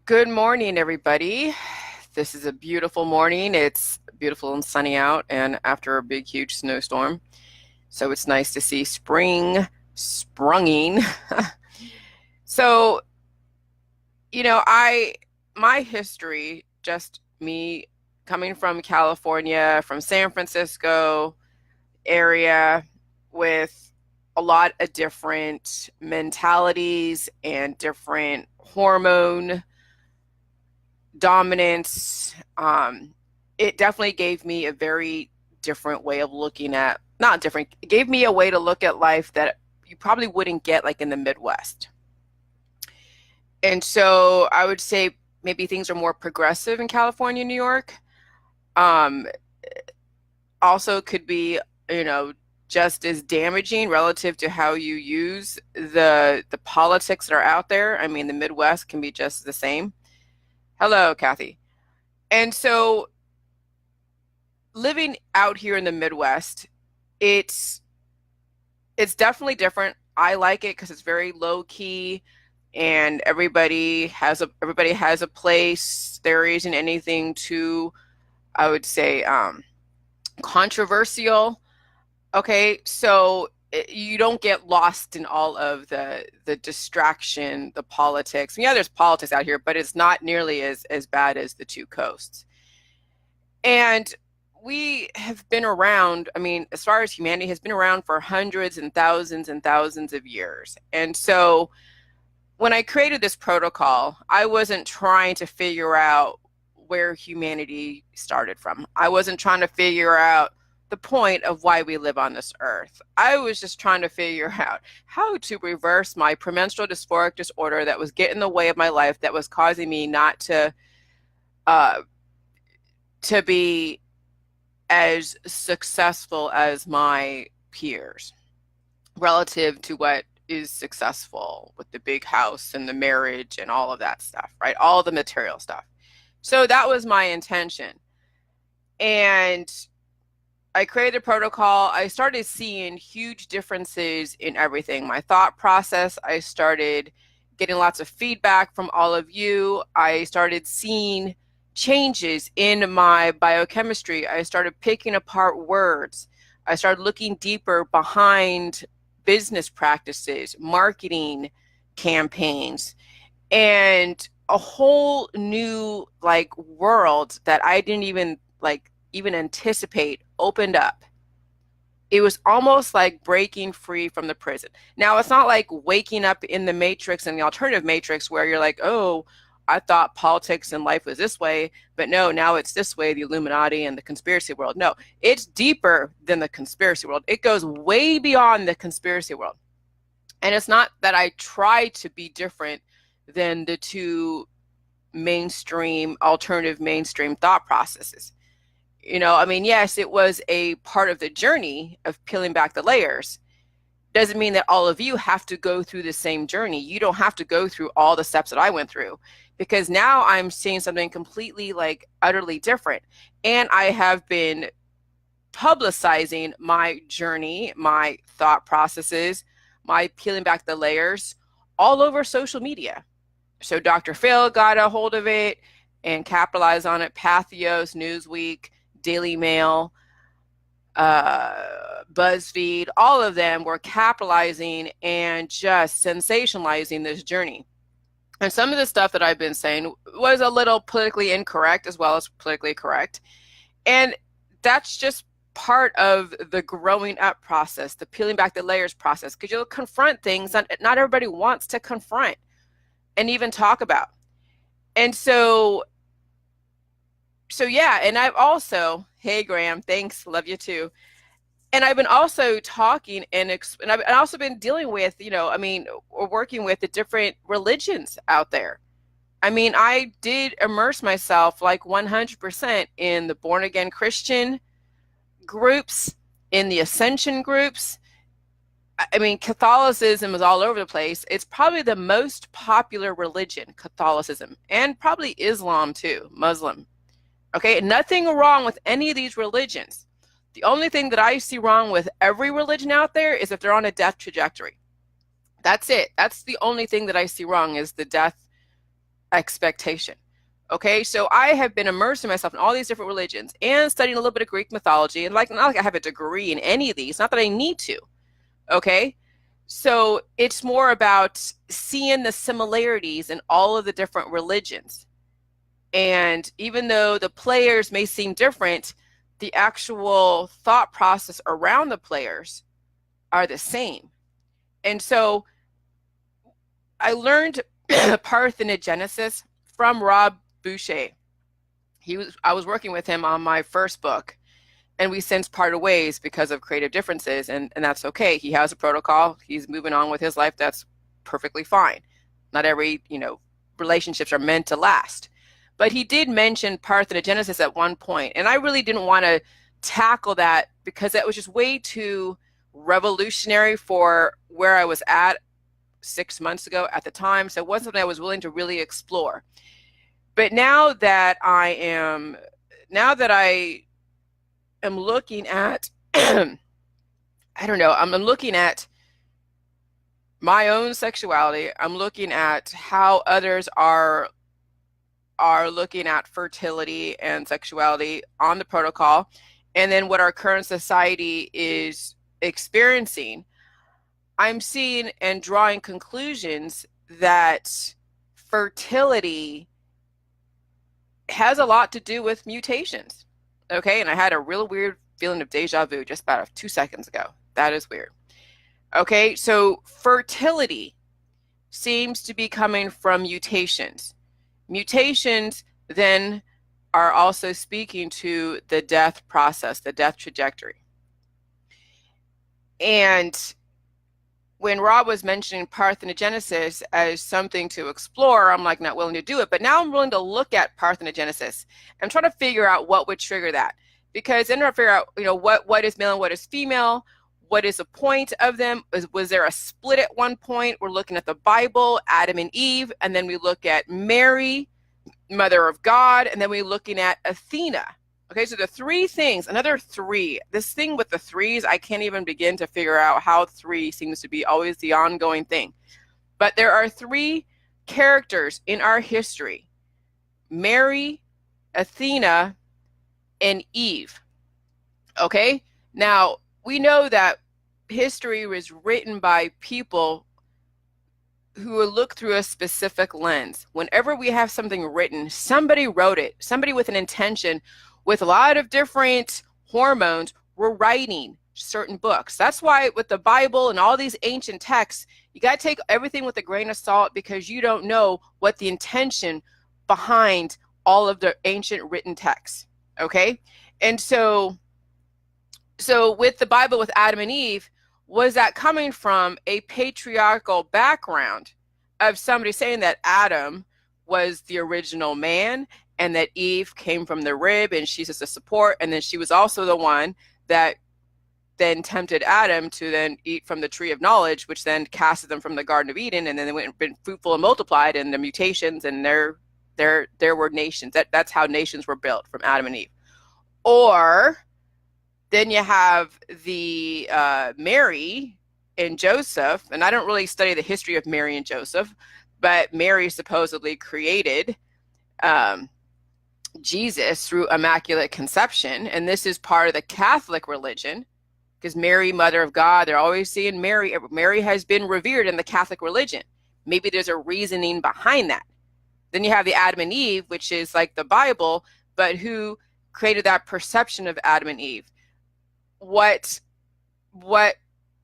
Good morning, everybody. This is a beautiful morning. It's beautiful and sunny out, and after a big, huge snowstorm. So it's nice to see spring sprunging. So, my history, just me coming from California, from San Francisco area, with a lot of different mentalities and different hormone dominance. It definitely gave me a very different way of looking at, not different, it gave me a way to look at life that you probably wouldn't get like in the Midwest. And so I would say maybe things are more progressive in California, New York. Um, Also could be, you know, just as damaging relative to how you use the politics that are out there. I mean, the Midwest can be just the same. Hello, Kathy. And so living out here in the Midwest, it's it's definitely different. I like it because it's very low key and everybody has a place. There isn't anything too, I would say, controversial. Okay, so you don't get lost in all of the distraction, the politics. Yeah, there's politics out here, but it's not nearly as bad as the two coasts. And we have been around, I mean, as far as humanity has been around for hundreds and thousands of years. And so when I created this protocol, I wasn't trying to figure out where humanity started from. I wasn't trying to figure out the point of why we live on this earth. I was just trying to figure out how to reverse my premenstrual dysphoric disorder that was getting in the way of my life, that was causing me not uh, to be as successful as my peers relative to what is successful with the big house and the marriage and all of that stuff, right? All the material stuff. So that was my intention. And I created a protocol. I started seeing huge differences in everything. My thought process, I started getting lots of feedback from all of you. I started seeing changes in my biochemistry. I started picking apart words. I started looking deeper behind business practices, marketing campaigns, and a whole new like world that I didn't even anticipate opened up. It was almost like breaking free from the prison. Now, it's not like waking up in the matrix and the alternative matrix where you're like, oh, I thought politics and life was this way, but no, now it's this way, the Illuminati and the conspiracy world. No, it's deeper than the conspiracy world. It goes way beyond the conspiracy world. And it's not that I try to be different than the two alternative mainstream thought processes. I mean, yes, it was a part of the journey of peeling back the layers. Doesn't mean that all of you have to go through the same journey. You don't have to go through all the steps that I went through, because now I'm seeing something completely like utterly different. And I have been publicizing my journey, my thought processes, my peeling back the layers all over social media. So Dr. Phil got a hold of it and capitalized on it. Pathos, Newsweek, Daily Mail, BuzzFeed, all of them were capitalizing and just sensationalizing this journey. And some of the stuff that I've been saying was a little politically incorrect as well as politically correct. And that's just part of the growing up process, the peeling back the layers process, because you'll confront things that not everybody wants to confront and even talk about. And so yeah, and I've also, hey Graham, thanks, love you too. And I've been also talking and I've also been dealing with, or working with the different religions out there. I mean, I did immerse myself like 100% in the born again Christian groups, in the ascension groups. I mean, Catholicism is all over the place. It's probably the most popular religion, Catholicism, and probably Islam too, Muslim. Okay, nothing wrong with any of these religions. The only thing that I see wrong with every religion out there is if they're on a death trajectory. That's it. That's the only thing that I see wrong, is the death expectation. Okay, so I have been immersing myself in all these different religions and studying a little bit of Greek mythology, and like not like I have a degree in any of these, not that I need to. Okay, so it's more about seeing the similarities in all of the different religions. And even though the players may seem different, the actual thought process around the players are the same. And so I learned parthenogenesis from Rob Boucher. I was working with him on my first book, and we since parted ways because of creative differences, and that's okay. He has a protocol. He's moving on with his life. That's perfectly fine. Not every, relationships are meant to last. But he did mention parthenogenesis at one point, and I really didn't want to tackle that because that was just way too revolutionary for where I was at 6 months ago at the time. So it wasn't something I was willing to really explore. But now that I am looking at, I don't know, I'm looking at my own sexuality. I'm looking at how others are looking at fertility and sexuality on the protocol, and then what our current society is experiencing. I'm seeing and drawing conclusions that fertility has a lot to do with mutations. Okay, and I had a real weird feeling of deja vu just about 2 seconds ago. That is weird. Okay, so fertility seems to be coming from mutations. Mutations then are also speaking to the death process, the death trajectory. And when Rob was mentioning parthenogenesis as something to explore, I'm like not willing to do it. But now I'm willing to look at parthenogenesis and try to figure out what would trigger that. Because then I figure out, what is male and what is female. What is the point of them? Was there a split at one point? We're looking at the Bible, Adam and Eve, and then we look at Mary, Mother of God, and then we're looking at Athena. Okay, so the three things, another three. This thing with the threes, I can't even begin to figure out how three seems to be always the ongoing thing. But there are three characters in our history: Mary, Athena, and Eve. Okay, now we know that history was written by people who look through a specific lens. Whenever we have something written, somebody wrote it, somebody with an intention, with a lot of different hormones, were writing certain books. That's why with the Bible and all these ancient texts, you got to take everything with a grain of salt, because you don't know what the intention behind all of the ancient written texts. Okay, and so with the Bible, with Adam and Eve, was that coming from a patriarchal background of somebody saying that Adam was the original man and that Eve came from the rib and she's just a support, and then she was also the one that then tempted Adam to then eat from the tree of knowledge, which then casted them from the Garden of Eden, and then they went and been fruitful and multiplied, and the mutations, and there were nations. That's how nations were built, from Adam and Eve. Or then you have the Mary and Joseph, and I don't really study the history of Mary and Joseph, but Mary supposedly created Jesus through Immaculate Conception, and this is part of the Catholic religion, because Mary, Mother of God, they're always seeing Mary. Mary has been revered in the Catholic religion. Maybe there's a reasoning behind that. Then you have the Adam and Eve, which is like the Bible, but who created that perception of Adam and Eve? What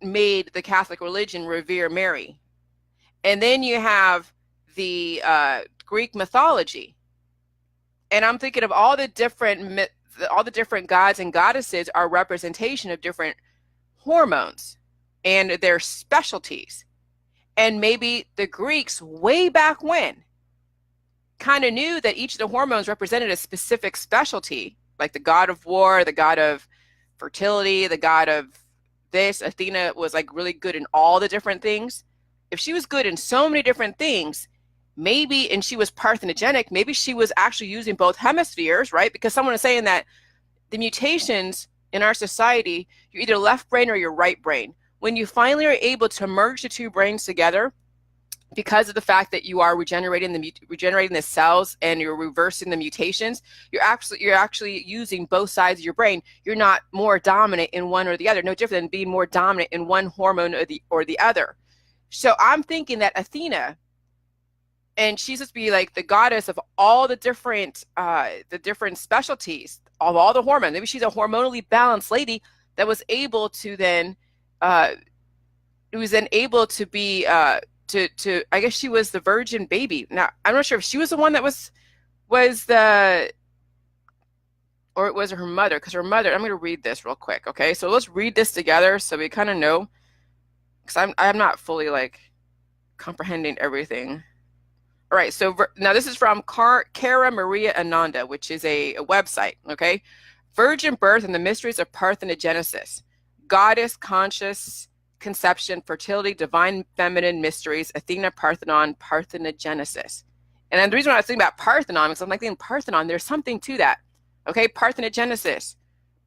made the Catholic religion revere Mary? And then you have the Greek mythology, and I'm thinking of all the different gods and goddesses are representation of different hormones and their specialties. And maybe the Greeks way back when kind of knew that each of the hormones represented a specific specialty, like the god of war, the god of fertility, the god of this. Athena was like really good in all the different things. If she was good in so many different things, maybe, and she was parthenogenic, maybe she was actually using both hemispheres, right? Because someone is saying that the mutations in our society, you're either left brain or your right brain. When you finally are able to merge the two brains together, because of the fact that you are regenerating the cells and you're reversing the mutations, you're actually using both sides of your brain. You're not more dominant in one or the other, no different than being more dominant in one hormone or the other. So I'm thinking that Athena, and she's supposed to be like the goddess of all the different specialties of all the hormones. Maybe she's a hormonally balanced lady that was able to then be I guess she was the virgin baby. Now I'm not sure if she was the one that was the, or it was her mother, because her mother, I'm going to read this real quick. Okay, so let's read this together so we kind of know, because I'm not fully like comprehending everything. All right, so now this is from Cara Maria Ananda, which is a website. Okay, Virgin Birth and the Mysteries of Parthenogenesis, Goddess Conscious Conception, Fertility, Divine Feminine Mysteries, Athena, Parthenon, Parthenogenesis. And then the reason why I was thinking about Parthenon is I'm like thinking Parthenon, there's something to that. Okay, Parthenogenesis,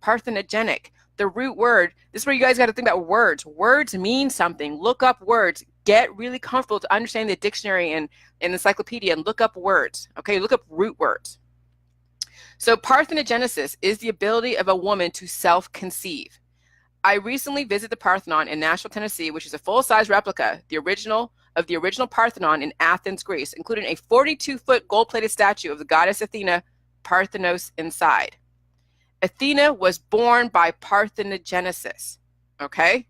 parthenogenic, the root word. This is where you guys got to think about words. Words mean something. Look up words. Get really comfortable to understand the dictionary and encyclopedia and look up words. Okay, look up root words. So Parthenogenesis is the ability of a woman to self-conceive. I recently visited the Parthenon in Nashville, Tennessee, which is a full-size replica, the original Parthenon in Athens, Greece, including a 42-foot gold-plated statue of the goddess Athena, Parthenos inside. Athena was born by parthenogenesis, okay?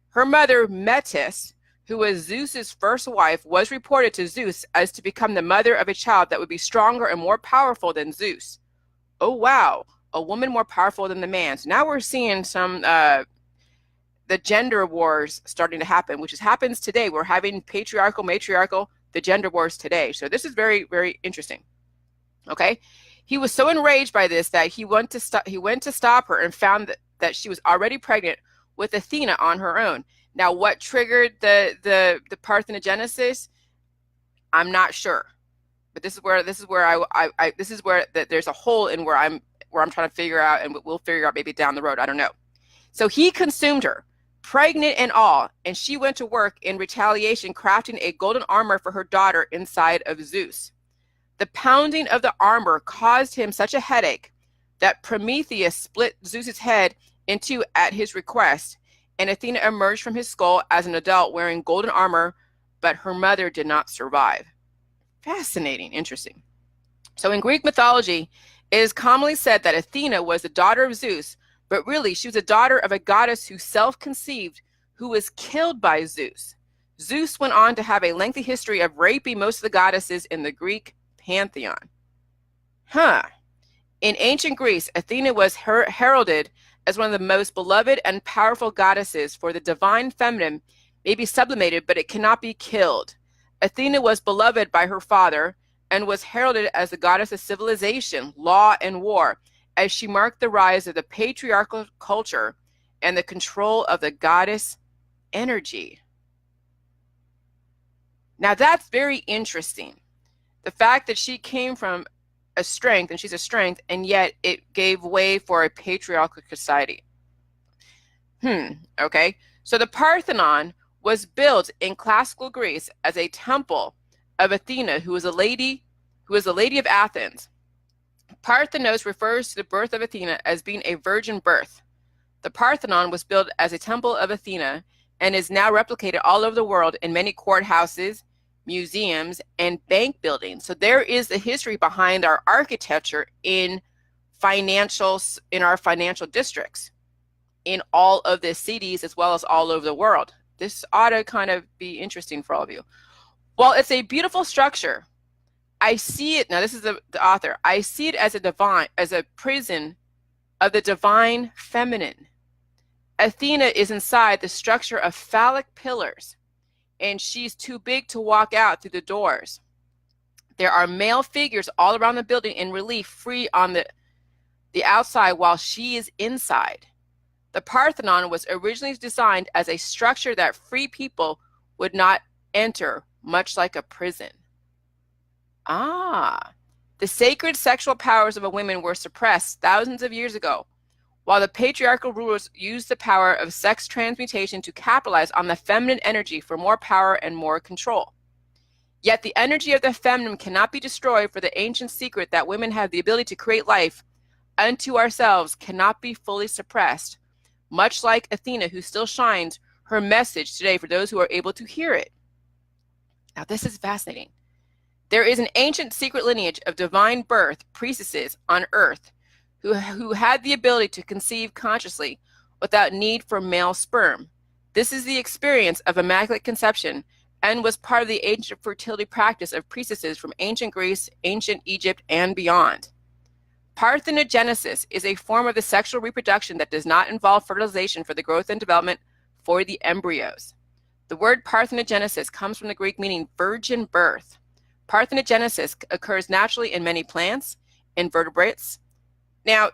Her mother, Metis, who was Zeus's first wife, was reported to Zeus as to become the mother of a child that would be stronger and more powerful than Zeus. Oh, wow. A woman more powerful than the man. So now we're seeing some the gender wars starting to happen, which happens today. We're having patriarchal, matriarchal, the gender wars today. So this is very, very interesting. Okay, he was so enraged by this that he went to stop her and found that she was already pregnant with Athena on her own. Now, what triggered the parthenogenesis? I'm not sure, but this is where there's a hole in where I'm trying to figure out, and we'll figure out maybe down the road. I don't know. So he consumed her, pregnant and all, and she went to work in retaliation, crafting a golden armor for her daughter inside of Zeus. The pounding of the armor caused him such a headache that Prometheus split Zeus's head in two at his request, and Athena emerged from his skull as an adult wearing golden armor, but her mother did not survive. Fascinating, interesting. So in Greek mythology, it is commonly said that Athena was the daughter of Zeus, but really she was a daughter of a goddess who self-conceived, who was killed by Zeus. Zeus went on to have a lengthy history of raping most of the goddesses in the Greek pantheon. In ancient Greece, Athena was heralded as one of the most beloved and powerful goddesses, for the divine feminine may be sublimated, but it cannot be killed. Athena was beloved by her father and was heralded as the goddess of civilization, law, and war, as she marked the rise of the patriarchal culture and the control of the goddess energy. Now that's very interesting. The fact that she came from a strength, and she's a strength, and yet it gave way for a patriarchal society. Okay. So the Parthenon was built in classical Greece as a temple of Athena, who was a lady of Athens. Parthenos refers to the birth of Athena as being a virgin birth. The Parthenon was built as a temple of Athena and is now replicated all over the world in many courthouses, museums, and bank buildings. So there is the history behind our architecture in our financial districts, in all of the cities as well as all over the world. This ought to kind of be interesting for all of you. While it's a beautiful structure, I see it, now this is the author, I see it as a prison of the divine feminine. Athena is inside the structure of phallic pillars, and she's too big to walk out through the doors. There are male figures all around the building in relief, free on the outside, while she is inside. The Parthenon was originally designed as a structure that free people would not enter, much like a prison. The sacred sexual powers of a woman were suppressed thousands of years ago, while the patriarchal rulers used the power of sex transmutation to capitalize on the feminine energy for more power and more control. Yet the energy of the feminine cannot be destroyed, for the ancient secret that women have the ability to create life unto ourselves cannot be fully suppressed, much like Athena, who still shines her message today for those who are able to hear it. Now, this is fascinating. There is an ancient secret lineage of divine birth priestesses on earth who had the ability to conceive consciously without need for male sperm. This is the experience of immaculate conception and was part of the ancient fertility practice of priestesses from ancient Greece, ancient Egypt, and beyond. Parthenogenesis is a form of the sexual reproduction that does not involve fertilization for the growth and development for the embryos. The word parthenogenesis comes from the Greek meaning virgin birth. Parthenogenesis occurs naturally in many plants, invertebrates. Now,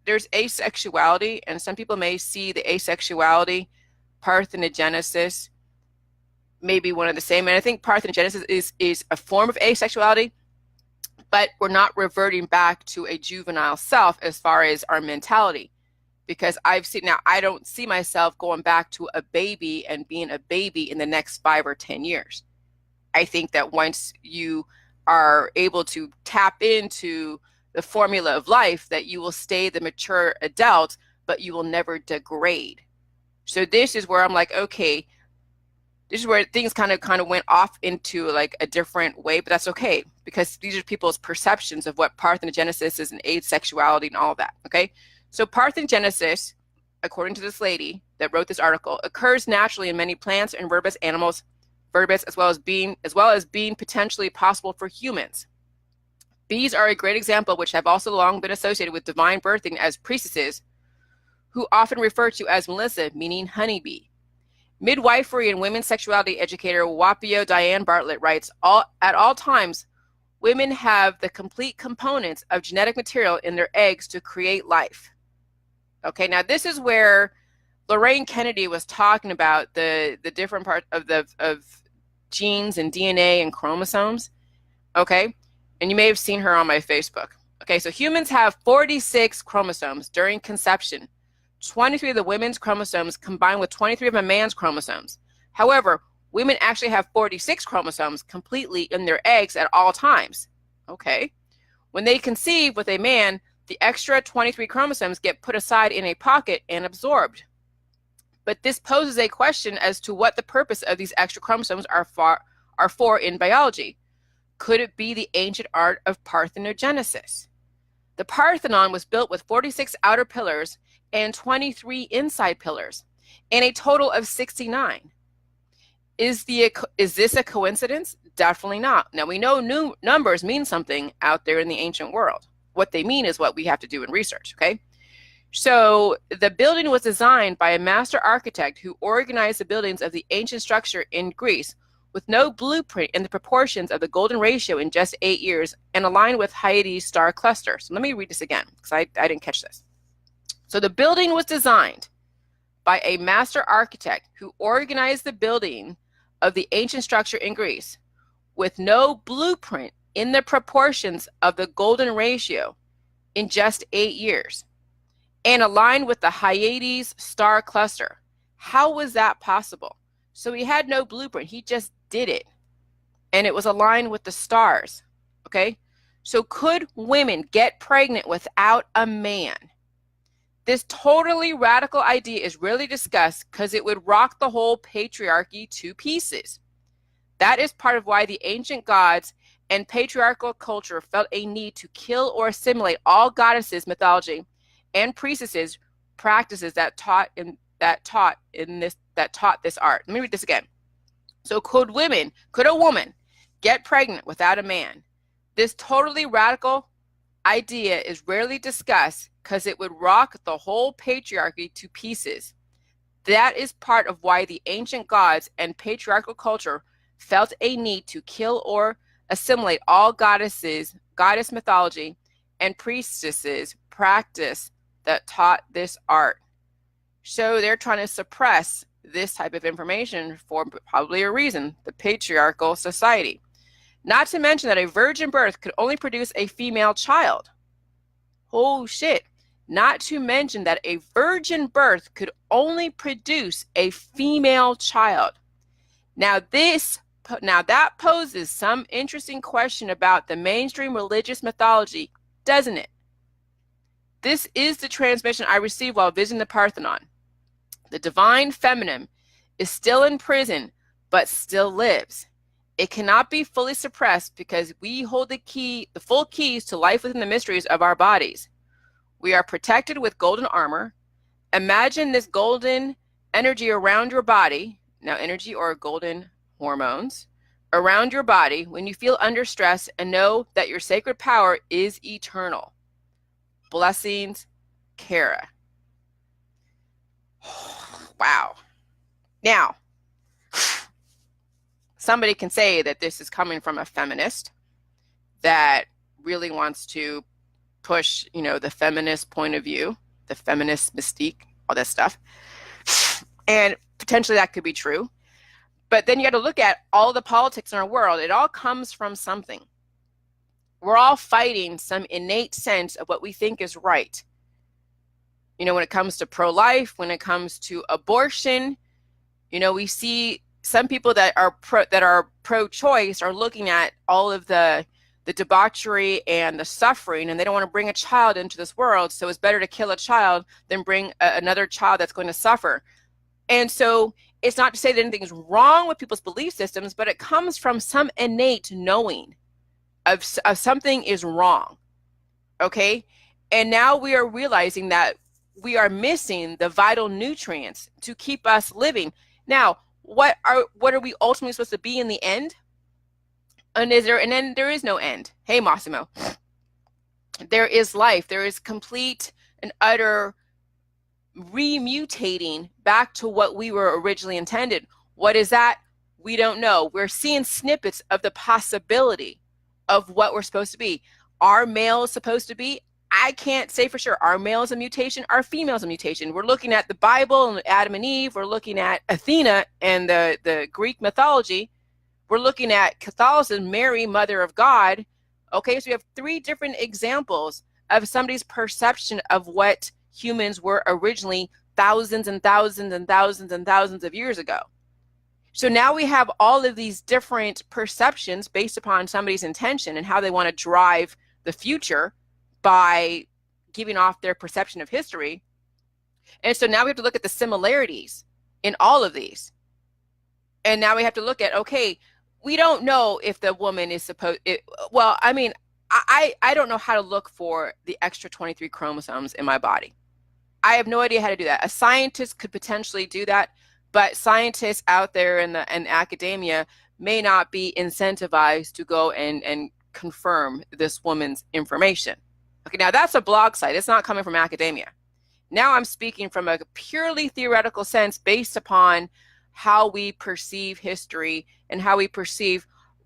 there's asexuality, and some people may see the asexuality, parthenogenesis, maybe one of the same. And I think parthenogenesis is a form of asexuality, but we're not reverting back to a juvenile self as far as our mentality. Because I don't see myself going back to a baby and being a baby in the next 5 or 10 years. I think that once you are able to tap into the formula of life, that you will stay the mature adult, but you will never degrade. So this is where I'm like, okay, this is where things kind of went off into like a different way, but that's okay, because these are people's perceptions of what parthenogenesis is and asexuality and all of that, okay? So parthenogenesis, according to this lady that wrote this article, occurs naturally in many plants, invertebrates, animals, vertebrates, as well as being potentially possible for humans. Bees are a great example, which have also long been associated with divine birthing as priestesses, who often refer to as Melissa, meaning honeybee. Midwifery and women's sexuality educator Wapio Diane Bartlett writes, at all times, women have the complete components of genetic material in their eggs to create life. Okay, now this is where Lorraine Kennedy was talking about the different part of genes and DNA and chromosomes. Okay, and you may have seen her on my Facebook. Okay, so humans have 46 chromosomes during conception. 23 of the women's chromosomes combined with 23 of a man's chromosomes. However, women actually have 46 chromosomes completely in their eggs at all times. Okay. When they conceive with a man, the extra 23 chromosomes get put aside in a pocket and absorbed. But this poses a question as to what the purpose of these extra chromosomes are for in biology. Could it be the ancient art of parthenogenesis? The Parthenon was built with 46 outer pillars and 23 inside pillars, and a total of 69. Is this a coincidence? Definitely not. Now, we know numbers mean something out there in the ancient world. What they mean is what we have to do in research, okay? So the building was designed by a master architect who organized the buildings of the ancient structure in Greece with no blueprint in the proportions of the golden ratio in just 8 years and aligned with Hyades star cluster. So let me read this again, because I didn't catch this. So the building was designed by a master architect who organized the building of the ancient structure in Greece with no blueprint in the proportions of the golden ratio in just 8 years and aligned with the Hyades star cluster. How was that possible? So he had no blueprint. He just did it. And it was aligned with the stars. Okay? So could women get pregnant without a man? This totally radical idea is rarely discussed because it would rock the whole patriarchy to pieces. That is part of why the ancient gods and patriarchal culture felt a need to kill or assimilate all goddesses, mythology, and priestesses practices that taught this art. Let me read this again. So could a woman get pregnant without a man? This totally radical idea is rarely discussed because it would rock the whole patriarchy to pieces. That is part of why the ancient gods and patriarchal culture felt a need to kill or assimilate all goddesses, goddess mythology, and priestesses practice that taught this art. So they're trying to suppress this type of information for probably a reason, the patriarchal society. Not to mention that a virgin birth could only produce a female child. Oh shit. Not to mention that a virgin birth could only produce a female child. Now this that poses some interesting question about the mainstream religious mythology, doesn't it? This is the transmission I received while visiting the Parthenon. The divine feminine is still in prison, but still lives. It cannot be fully suppressed because we hold the full keys to life within the mysteries of our bodies. We are protected with golden armor. Imagine this golden energy around your body. Now, energy or golden hormones around your body when you feel under stress, and know that your sacred power is eternal. Blessings, Kara. Wow. Now, somebody can say that this is coming from a feminist that really wants to push, the feminist point of view, the feminist mystique, all that stuff. And potentially that could be true. But then you got to look at all the politics in our world. It all comes from something. We're all fighting some innate sense of what we think is right. When it comes to pro-life, when it comes to abortion, we see some people that are pro-choice are looking at all of the debauchery and the suffering, and they don't want to bring a child into this world. So it's better to kill a child than bring another child that's going to suffer. And so it's not to say that anything is wrong with people's belief systems, but it comes from some innate knowing of something is wrong. Okay. And now we are realizing that we are missing the vital nutrients to keep us living. Now, what are we ultimately supposed to be in the end? And then there is no end. Hey, Massimo. There is life. There is complete and utter remutating back to what we were originally intended. What is that? We don't know. We're seeing snippets of the possibility of what we're supposed to be. Are males supposed to be? I can't say for sure. Are males a mutation? Are females a mutation? We're looking at the Bible and Adam and Eve. We're looking at Athena and the Greek mythology. We're looking at Catholicism, Mary, Mother of God. Okay, so we have 3 different examples of somebody's perception of what humans were originally thousands and thousands and thousands and thousands of years ago. So now we have all of these different perceptions based upon somebody's intention and how they want to drive the future by giving off their perception of history. And so now we have to look at the similarities in all of these. And now we have to look at, okay, we don't know if the woman is supposed, I don't know how to look for the extra 23 chromosomes in my body. I have no idea how to do that. A scientist could potentially do that, but scientists out there in academia may not be incentivized to go and confirm this woman's information. Okay, now that's a blog site. It's not coming from academia. Now I'm speaking from a purely theoretical sense based upon how we perceive history and how we perceive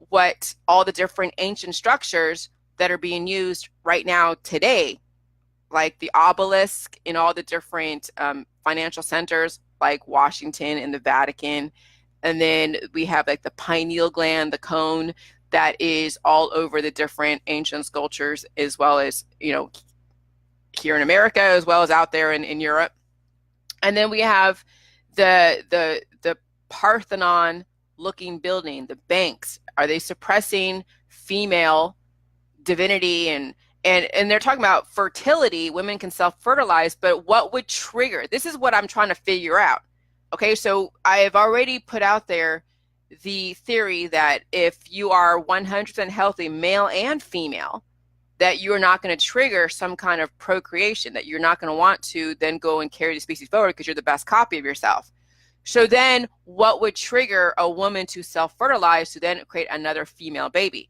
what all the different ancient structures that are being used right now today, like the obelisk in all the different financial centers like Washington and the Vatican. And then we have like the pineal gland, the cone that is all over the different ancient sculptures, as well as, here in America, as well as out there in Europe. And then we have the Parthenon looking building, the banks. Are they suppressing female divinity? And they're talking about fertility. Women can self-fertilize, but what would trigger? This is what I'm trying to figure out. Okay, so I have already put out there the theory that if you are 100% healthy, male and female, that you're not going to trigger some kind of procreation, that you're not going to want to then go and carry the species forward because you're the best copy of yourself. So then what would trigger a woman to self-fertilize to then create another female baby?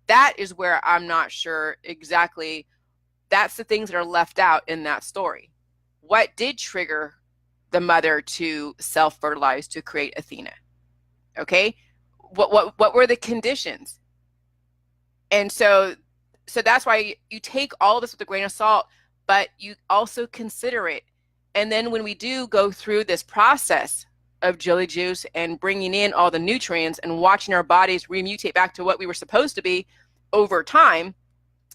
That is where I'm not sure exactly. That's the things that are left out in that story. What did trigger the mother to self-fertilize to create Athena? Okay, what were the conditions? And so that's why you take all of this with a grain of salt, but you also consider it. And then when we do go through this process of Jilly juice and bringing in all the nutrients and watching our bodies remutate back to what we were supposed to be over time,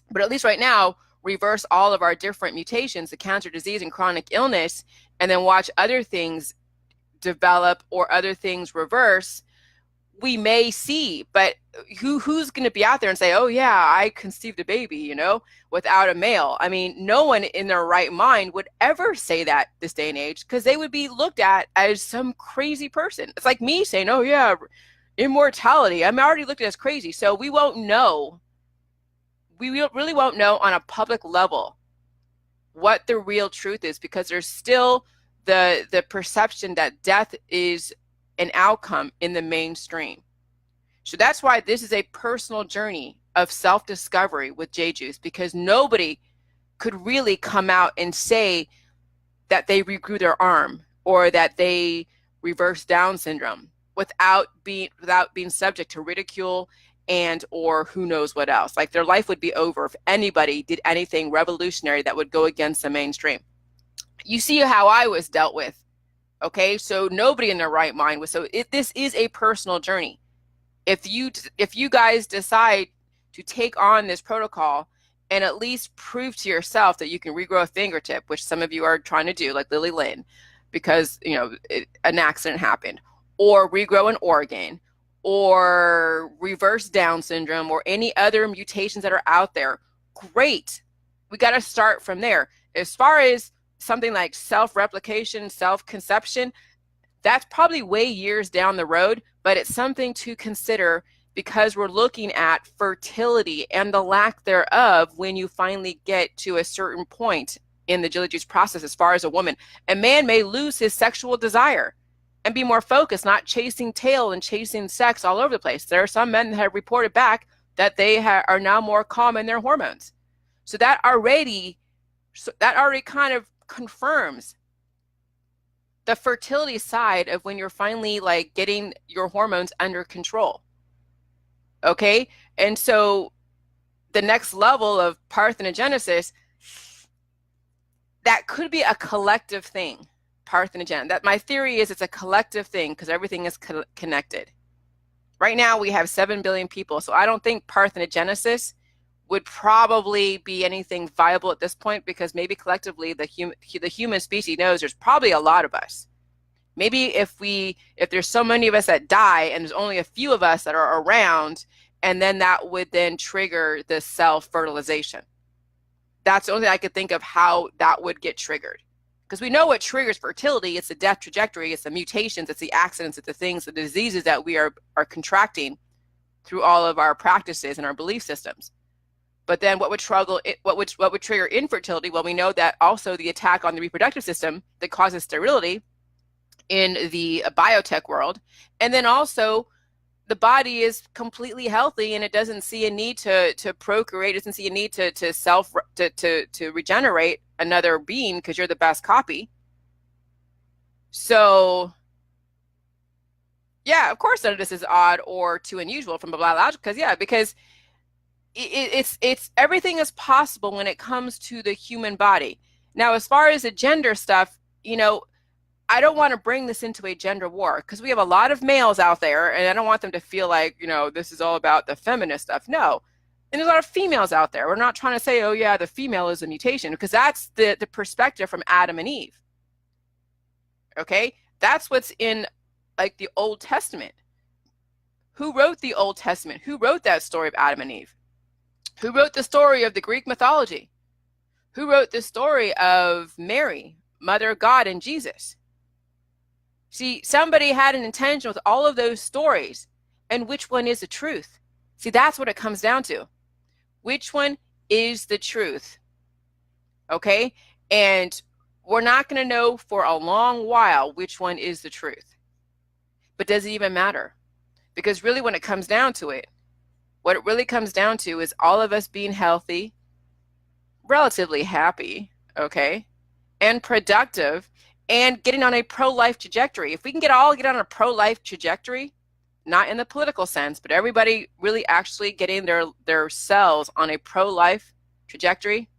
but at least right now, reverse all of our different mutations, the cancer, disease, and chronic illness, and then watch other things develop or other things reverse, we may see, but who's going to be out there and say, oh yeah, I conceived a baby, you know, without a male? I mean, no one in their right mind would ever say that this day and age, because they would be looked at as some crazy person. It's like me saying, oh yeah, immortality, I'm already looked at as crazy. So we won't know, we really won't know on a public level what the real truth is, because there's still the perception that death is an outcome in the mainstream. So that's why this is a personal journey of self-discovery with J-Juice, because nobody could really come out and say that they regrew their arm or that they reversed Down syndrome without being subject to ridicule and or who knows what else. Like, their life would be over if anybody did anything revolutionary that would go against the mainstream. You see how I was dealt with. Okay, so nobody in their right mind was. So this is a personal journey. If you guys decide to take on this protocol and at least prove to yourself that you can regrow a fingertip, which some of you are trying to do, like Lily Lynn, because an accident happened, or regrow an organ, or reverse Down syndrome, or any other mutations that are out there, great. We got to start from there. As far as something like self-replication, self-conception, that's probably way years down the road, but it's something to consider, because we're looking at fertility and the lack thereof when you finally get to a certain point in the Jilly Juice process. As far as a woman, a man may lose his sexual desire and be more focused, not chasing tail and chasing sex all over the place. There are some men that have reported back that they are now more calm in their hormones. So that already kind of confirms the fertility side of when you're finally like getting your hormones under control. Okay, and so the next level of parthenogenesis, that could be a collective thing. Parthenogenesis, that my theory is it's a collective thing, because everything is connected. Right now we have 7 billion people, so I don't think parthenogenesis would probably be anything viable at this point, because maybe collectively the human species knows there's probably a lot of us. Maybe if there's so many of us that die and there's only a few of us that are around, and then that would then trigger the self-fertilization. That's the only thing I could think of how that would get triggered. Because we know what triggers fertility. It's the death trajectory, it's the mutations, it's the accidents, it's the things, the diseases that we are contracting through all of our practices and our belief systems. But then what would trigger infertility? Well, we know that also the attack on the reproductive system that causes sterility in the biotech world. And then also the body is completely healthy and it doesn't see a need to procreate, doesn't see a need to regenerate another being, because you're the best copy. So yeah, of course none of this is odd or too unusual from a biological, because it's everything is possible when it comes to the human body. Now, as far as the gender stuff, I don't want to bring this into a gender war, because we have a lot of males out there, and I don't want them to feel like, this is all about the feminist stuff. No. And there's a lot of females out there. We're not trying to say, oh yeah, the female is a mutation, because that's the perspective from Adam and Eve. Okay? That's what's in like the Old Testament. Who wrote the Old Testament? Who wrote that story of Adam and Eve? Who wrote the story of the Greek mythology? Who wrote the story of Mary, Mother of God, and Jesus? See, somebody had an intention with all of those stories, and which one is the truth? See, that's what it comes down to. Which one is the truth? Okay? And we're not going to know for a long while which one is the truth. But does it even matter? Because really, when it comes down to it, what it really comes down to is all of us being healthy, relatively happy, okay, and productive, and getting on a pro-life trajectory. If we can all get on a pro-life trajectory, not in the political sense, but everybody really actually getting their cells on a pro-life trajectory,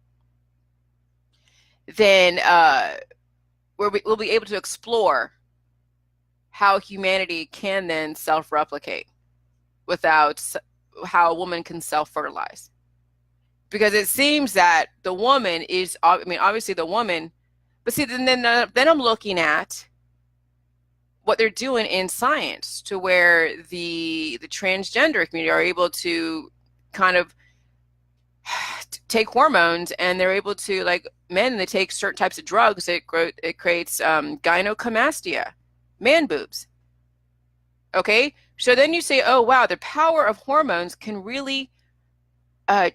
then we'll be able to explore how humanity can then self-replicate without how a woman can self-fertilize. Because it seems that the woman is, obviously the woman, but see, then I'm looking at what they're doing in science, to where the transgender community are able to kind of take hormones, and they're able to, like men, they take certain types of drugs. It creates gynecomastia, man boobs. Okay, so then you say, oh wow, the power of hormones can really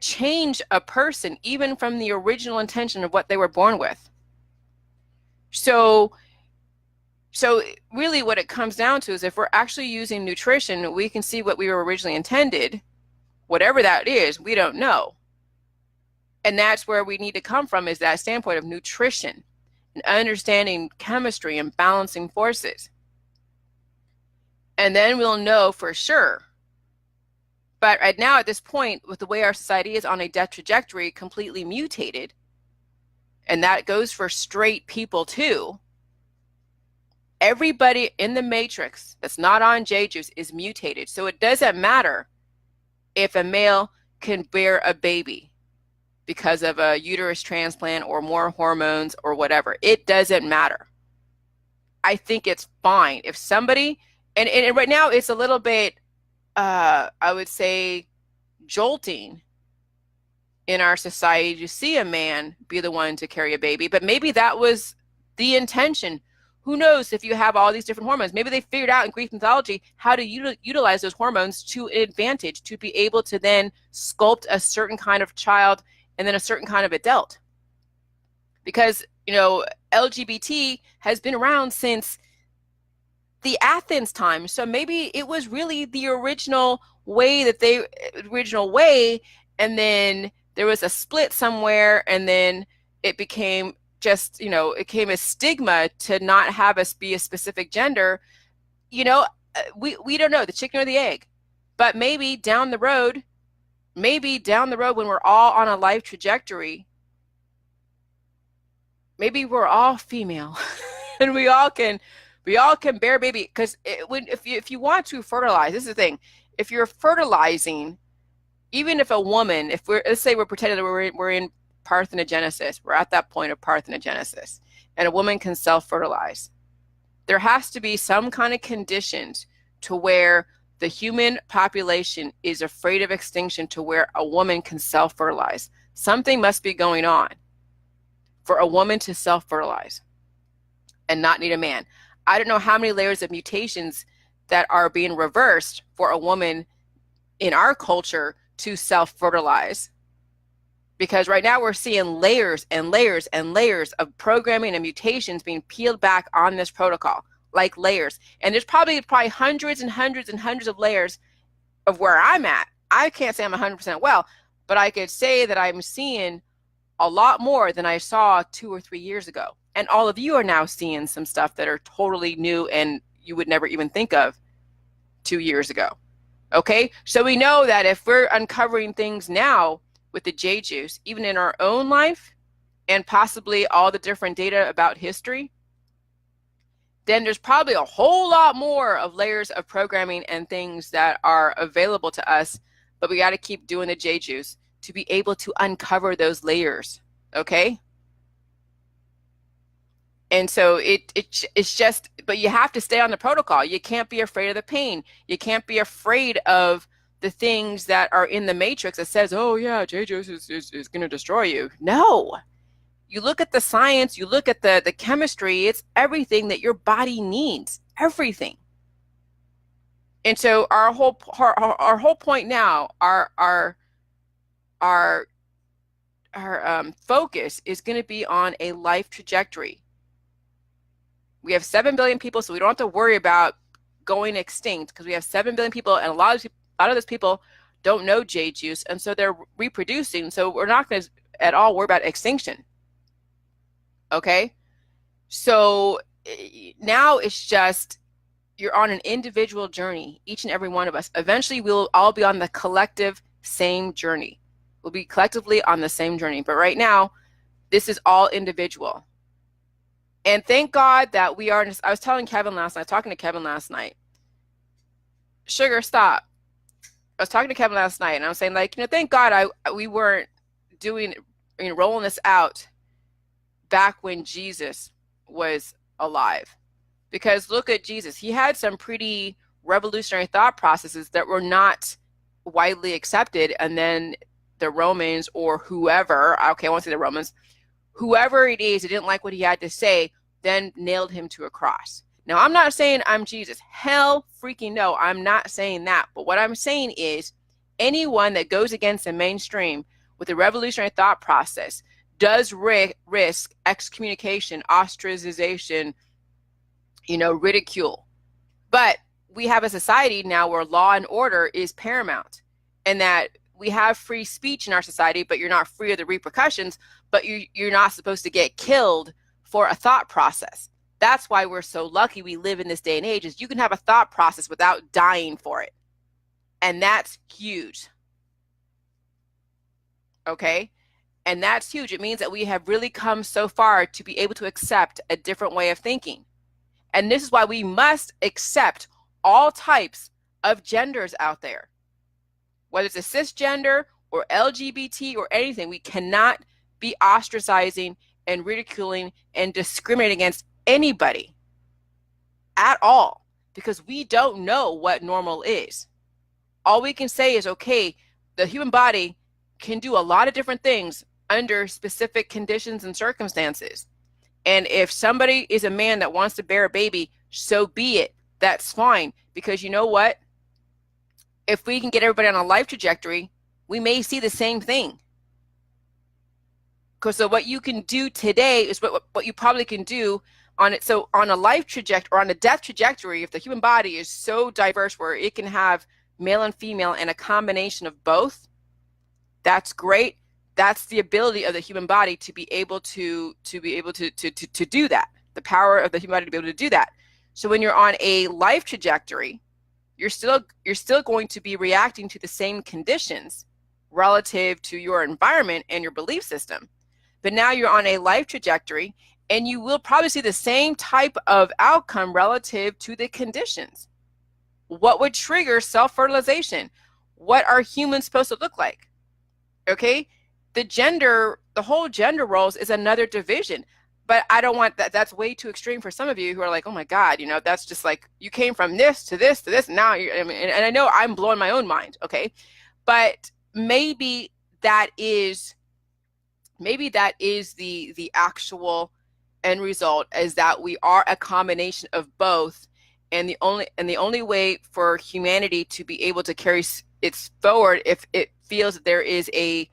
change a person, even from the original intention of what they were born with. So really what it comes down to is, if we're actually using nutrition, we can see what we were originally intended. Whatever that is, we don't know. And that's where we need to come from, is that standpoint of nutrition and understanding chemistry and balancing forces. And then we'll know for sure. But right now, at this point, with the way our society is on a death trajectory, completely mutated, and that goes for straight people too. Everybody in the matrix that's not on J-juice is mutated. So it doesn't matter if a male can bear a baby because of a uterus transplant or more hormones or whatever. It doesn't matter. I think it's fine if somebody, and right now it's a little bit, I would say, jolting in our society to see a man be the one to carry a baby. But maybe that was the intention. Who knows? If you have all these different hormones, maybe they figured out in Greek mythology how to utilize those hormones to an advantage, to be able to then sculpt a certain kind of child and then a certain kind of adult. Because, you know, LGBT has been around since the Athens time. So maybe it was really the original way, and then there was a split somewhere, and then it became just, you know, it came a stigma to not have us be a specific gender. You know, we don't know, the chicken or the egg. But maybe down the road, when we're all on a life trajectory, maybe we're all female and we all can bear a baby. Because if you want to fertilize, this is the thing. If you're fertilizing, even if a woman, let's say we're pretending that we're in parthenogenesis, we're at that point of parthenogenesis, and a woman can self-fertilize, there has to be some kind of conditions to where the human population is afraid of extinction, to where a woman can self-fertilize. Something must be going on for a woman to self-fertilize and not need a man. I don't know how many layers of mutations that are being reversed for a woman in our culture to self-fertilize. Because right now we're seeing layers and layers and layers of programming and mutations being peeled back on this protocol, like layers. And there's probably hundreds and hundreds and hundreds of layers of where I'm at. I can't say I'm 100% well, but I could say that I'm seeing a lot more than I saw 2 or 3 years ago. And all of you are now seeing some stuff that are totally new and you would never even think of 2 years ago. Okay, so we know that if we're uncovering things now with the J-juice, even in our own life, and possibly all the different data about history, then there's probably a whole lot more of layers of programming and things that are available to us, but we got to keep doing the J-juice to be able to uncover those layers, okay? And so it's just, but you have to stay on the protocol. You can't be afraid of the pain. You can't be afraid of the things that are in the matrix that says, oh yeah, J-juice is going to destroy you. No. You look at the science, you look at the chemistry, it's everything that your body needs, everything. And so our whole point now, our focus is going to be on a life trajectory. We have 7 billion people, so we don't have to worry about going extinct, because we have 7 billion people, and a lot of those people don't know J-juice, and so they're reproducing. So we're not going to at all worry about extinction. Okay? So now it's just, you're on an individual journey, each and every one of us. Eventually, we'll all be on the collective same journey. We'll be collectively on the same journey. But right now, this is all individual. And thank God that we are, I was talking to Kevin last night, Sugar, stop. I was talking to Kevin last night, and I was saying, like, thank God we weren't rolling this out back when Jesus was alive. Because look at Jesus. He had some pretty revolutionary thought processes that were not widely accepted. And then the Romans or whoever, okay, I won't say the Romans, whoever it is that didn't like what he had to say, then nailed him to a cross. Now, I'm not saying I'm Jesus. Hell freaking no, I'm not saying that. But what I'm saying is anyone that goes against the mainstream with a revolutionary thought process does risk excommunication, ostracization, ridicule. But we have a society now where law and order is paramount, and that we have free speech in our society, but you're not free of the repercussions, but you're not supposed to get killed for a thought process. That's why we're so lucky we live in this day and age, is you can have a thought process without dying for it. And that's huge. Okay? And that's huge. It means that we have really come so far to be able to accept a different way of thinking. And this is why we must accept all types of genders out there. Whether it's a cisgender or LGBT or anything, we cannot be ostracizing and ridiculing and discriminating against anybody at all, because we don't know what normal is. All we can say is, okay, the human body can do a lot of different things under specific conditions and circumstances. And if somebody is a man that wants to bear a baby, so be it. That's fine. Because you know what? If we can get everybody on a life trajectory, we may see the same thing. Because so what you can do today is what you probably can do on it. So on a life trajectory or on a death trajectory, if the human body is so diverse where it can have male and female and a combination of both, that's great. That's the ability of the human body to be able to do that. The power of the human body to be able to do that. So when you're on a life trajectory, you're still going to be reacting to the same conditions relative to your environment and your belief system. But now you're on a life trajectory, and you will probably see the same type of outcome relative to the conditions. What would trigger self-fertilization? What are humans supposed to look like? Okay? The whole gender roles is another division. But I don't want that. That's way too extreme for some of you who are like, oh my God, that's just like, you came from this to this to this. And now and I know I'm blowing my own mind. Okay. But maybe that is the actual end result, is that we are a combination of both. And the only way for humanity to be able to carry its forward, if it feels that there is a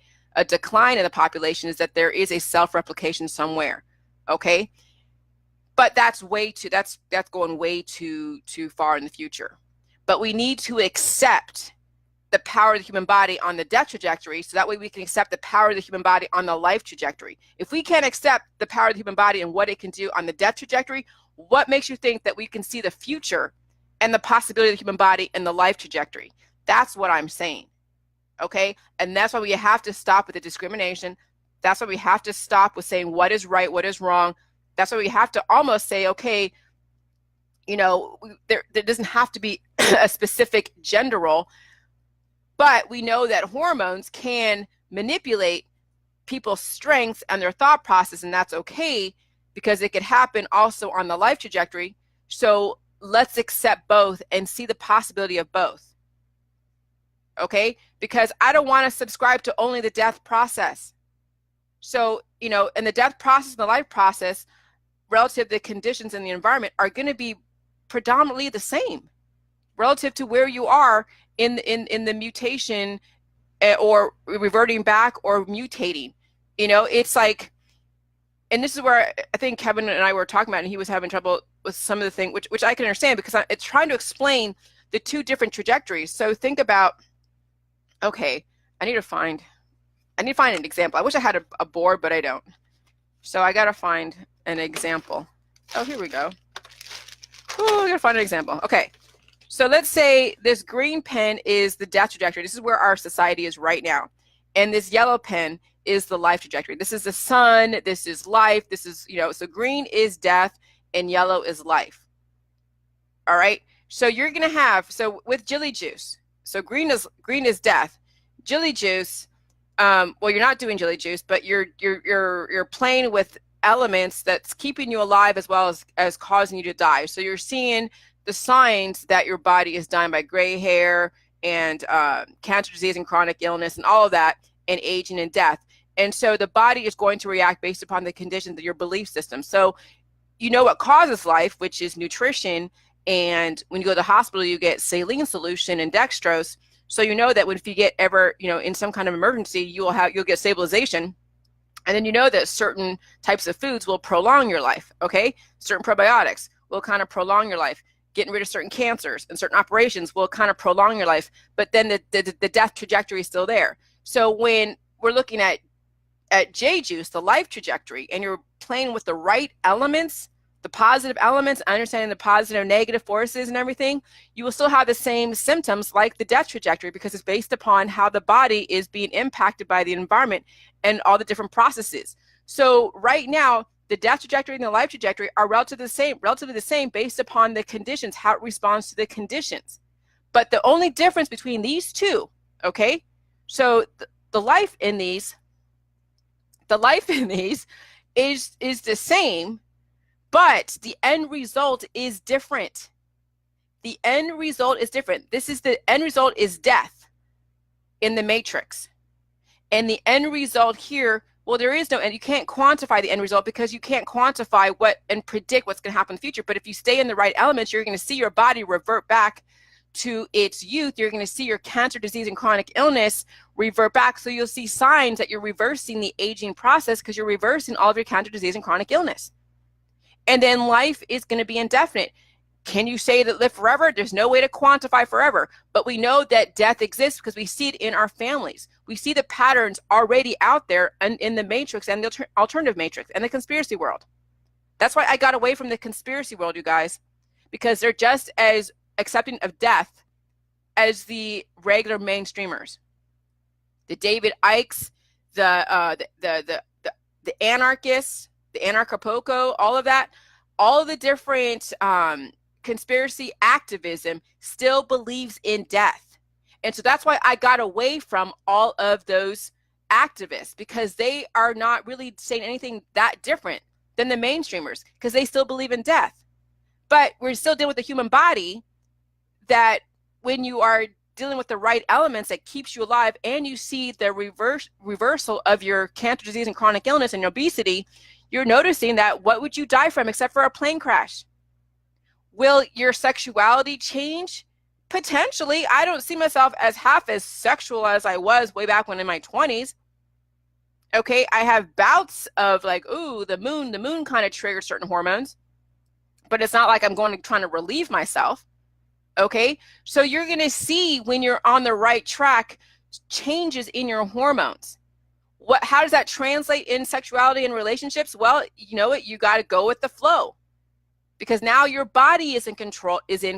decline in the population, is that there is a self-replication somewhere. Okay. But that's going way too far in the future. But we need to accept the power of the human body on the death trajectory, so that way we can accept the power of the human body on the life trajectory. If we can't accept the power of the human body and what it can do on the death trajectory, what makes you think that we can see the future and the possibility of the human body and the life trajectory? That's what I'm saying. Okay. And that's why we have to stop with the discrimination. That's why we have to stop with saying what is right, what is wrong. That's why we have to almost say, okay, there doesn't have to be a specific gender role, but we know that hormones can manipulate people's strengths and their thought process, and that's okay, because it could happen also on the life trajectory. So let's accept both and see the possibility of both. Okay? Because I don't want to subscribe to only the death process. So, in the death process and the life process, relative to the conditions in the environment, are going to be predominantly the same relative to where you are in the mutation or reverting back or mutating. It's like, and this is where I think Kevin and I were talking about, and he was having trouble with some of the things, which I can understand, because it's trying to explain the two different trajectories. So think about, okay, I need to find an example. I wish I had a board, but I don't. So I got to find an example. Oh, here we go. Oh, I got to find an example. Okay. So let's say this green pen is the death trajectory. This is where our society is right now. And this yellow pen is the life trajectory. This is the sun. This is life. This is, so green is death and yellow is life. All right. So you're going to have, so with Jilly juice, so green is death. Jilly juice, well, you're not doing Jilly juice, but you're playing with elements that's keeping you alive as well as causing you to die. So you're seeing the signs that your body is dying by gray hair and cancer, disease, and chronic illness, and all of that, and aging and death. And so the body is going to react based upon the conditions of your belief system. So you know what causes life, which is nutrition. And when you go to the hospital, you get saline solution and dextrose. So you know that if you get ever, in some kind of emergency, you'll get stabilization. And then you know that certain types of foods will prolong your life, okay? Certain probiotics will kind of prolong your life. Getting rid of certain cancers and certain operations will kind of prolong your life. But then the death trajectory is still there. So when we're looking at J juice, the life trajectory, and you're playing with the right elements, the positive elements, understanding the positive and negative forces and everything, you will still have the same symptoms like the death trajectory, because it's based upon how the body is being impacted by the environment and all the different processes. So right now, the death trajectory and the life trajectory are relatively the same based upon the conditions, how it responds to the conditions. But the only difference between these two, okay, so the life in these is the same, but the end result is different. The end result is different. The end result is death in the matrix. And the end result here, well, there is no end. You can't quantify the end result because you can't quantify and predict what's going to happen in the future. But if you stay in the right elements, you're going to see your body revert back to its youth. You're going to see your cancer, disease, and chronic illness revert back. So you'll see signs that you're reversing the aging process because you're reversing all of your cancer, disease, and chronic illness. And then life is going to be indefinite. Can you say that live forever? There's no way to quantify forever, but we know that death exists because we see it in our families. We see the patterns already out there in the matrix and the alternative matrix and the conspiracy world. That's why I got away from the conspiracy world, you guys, because they're just as accepting of death as the regular mainstreamers. The David Ickes, the anarchists, the anarcho-poco, all of that, all of the different conspiracy activism still believes in death. And so that's why I got away from all of those activists, because they are not really saying anything that different than the mainstreamers, because they still believe in death. But we're still dealing with the human body, that when you are dealing with the right elements that keeps you alive, and you see the reversal of your cancer, disease, and chronic illness and obesity, you're noticing that what would you die from except for a plane crash? Will your sexuality change? Potentially. I don't see myself as half as sexual as I was way back when in my 20s. Okay, I have bouts of like, ooh, the moon kind of triggers certain hormones, but it's not like I'm trying to relieve myself. Okay, so you're going to see when you're on the right track changes in your hormones. How does that translate in sexuality and relationships? Well, you know what? You got to go with the flow, because now your body is in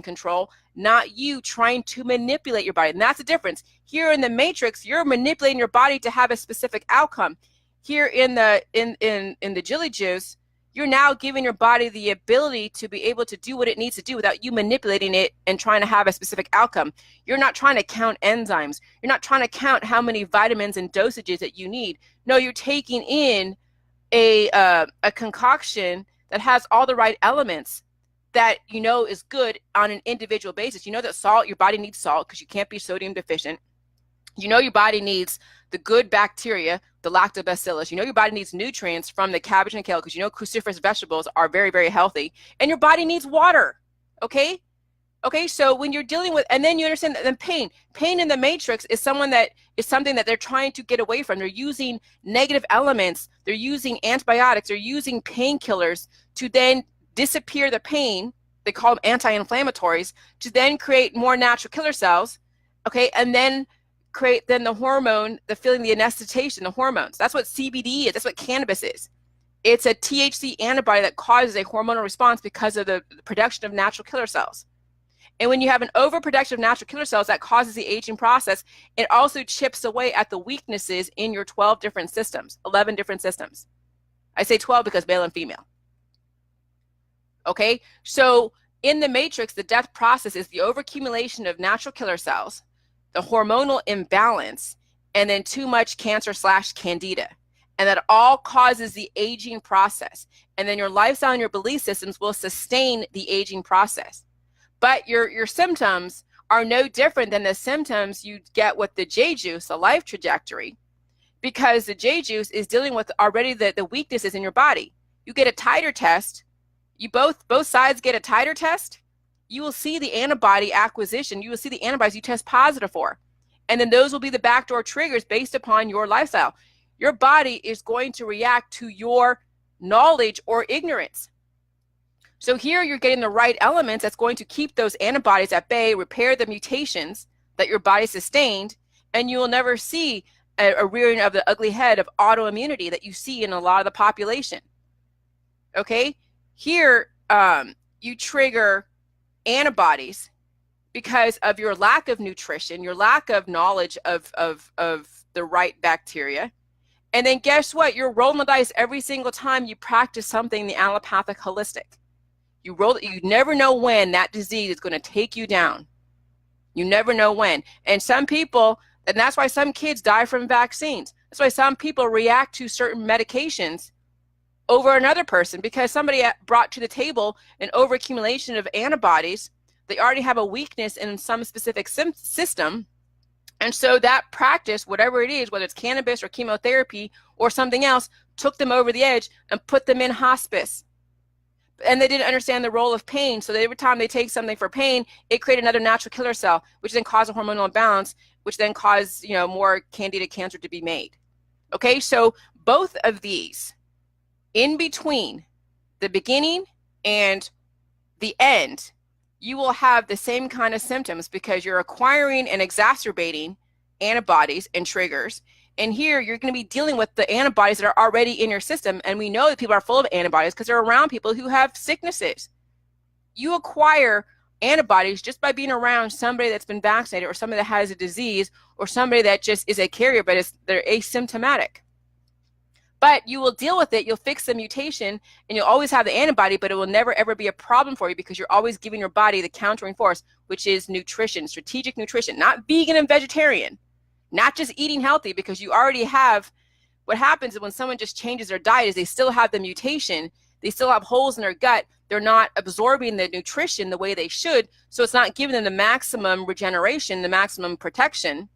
control, not you trying to manipulate your body. And that's the difference. Here in the matrix, you're manipulating your body to have a specific outcome. Here in the Jilly juice, you're now giving your body the ability to be able to do what it needs to do without you manipulating it and trying to have a specific outcome. You're not trying to count enzymes. You're not trying to count how many vitamins and dosages that you need. No, you're taking in a concoction that has all the right elements that you know is good on an individual basis. You know that salt, your body needs salt because you can't be sodium deficient. You know your body needs the good bacteria, the lactobacillus. You know your body needs nutrients from the cabbage and kale because you know cruciferous vegetables are very, very healthy. And your body needs water, okay? Okay, so when you're dealing with, and then you understand that then pain in the matrix is something that they're trying to get away from. They're using negative elements. They're using antibiotics. They're using painkillers to then disappear the pain. They call them anti-inflammatories, to then create more natural killer cells, okay? And then create the hormone, the feeling, the anesthetization, the hormones. That's what CBD is. That's what cannabis is. It's a THC antibody that causes a hormonal response because of the production of natural killer cells. And when you have an overproduction of natural killer cells, that causes the aging process. It also chips away at the weaknesses in your 12 different systems, 11 different systems. I say 12 because male and female. Okay, so in the matrix, the death process is the overaccumulation of natural killer cells, the hormonal imbalance, and then too much cancer/candida. And that all causes the aging process. And then your lifestyle and your belief systems will sustain the aging process. But your symptoms are no different than the symptoms you get with the J juice, the life trajectory, because the J juice is dealing with already the weaknesses in your body. You get a titer test, you both sides get a titer test, you will see the antibody acquisition, you will see the antibodies you test positive for. And then those will be the backdoor triggers based upon your lifestyle. Your body is going to react to your knowledge or ignorance. So here you're getting the right elements that's going to keep those antibodies at bay, repair the mutations that your body sustained, and you will never see a rearing of the ugly head of autoimmunity that you see in a lot of the population. Okay? Here, you trigger antibodies because of your lack of nutrition, your lack of knowledge of the right bacteria. And then guess what? You're rolling the dice every single time you practice something the allopathic holistic. You never know when that disease is going to take you down. You never know when. And some people, and that's why some kids die from vaccines. That's why some people react to certain medications over another person, because somebody brought to the table an overaccumulation of antibodies. They already have a weakness in some specific system. And so that practice, whatever it is, whether it's cannabis or chemotherapy or something else, took them over the edge and put them in hospice. And they didn't understand the role of pain. So every time they take something for pain, it created another natural killer cell, which then caused a hormonal imbalance, which then caused, more candida cancer to be made. Okay, so both of these, in between the beginning and the end, you will have the same kind of symptoms because you're acquiring and exacerbating antibodies and triggers. And here you're going to be dealing with the antibodies that are already in your system. And we know that people are full of antibodies because they're around people who have sicknesses. You acquire antibodies just by being around somebody that's been vaccinated or somebody that has a disease or somebody that just is a carrier, but they're asymptomatic. But you will deal with it, you'll fix the mutation, and you'll always have the antibody, but it will never, ever be a problem for you because you're always giving your body the countering force, which is nutrition, strategic nutrition, not vegan and vegetarian, not just eating healthy, because you already have, what happens is when someone just changes their diet is they still have the mutation, they still have holes in their gut, they're not absorbing the nutrition the way they should, so it's not giving them the maximum regeneration, the maximum protection,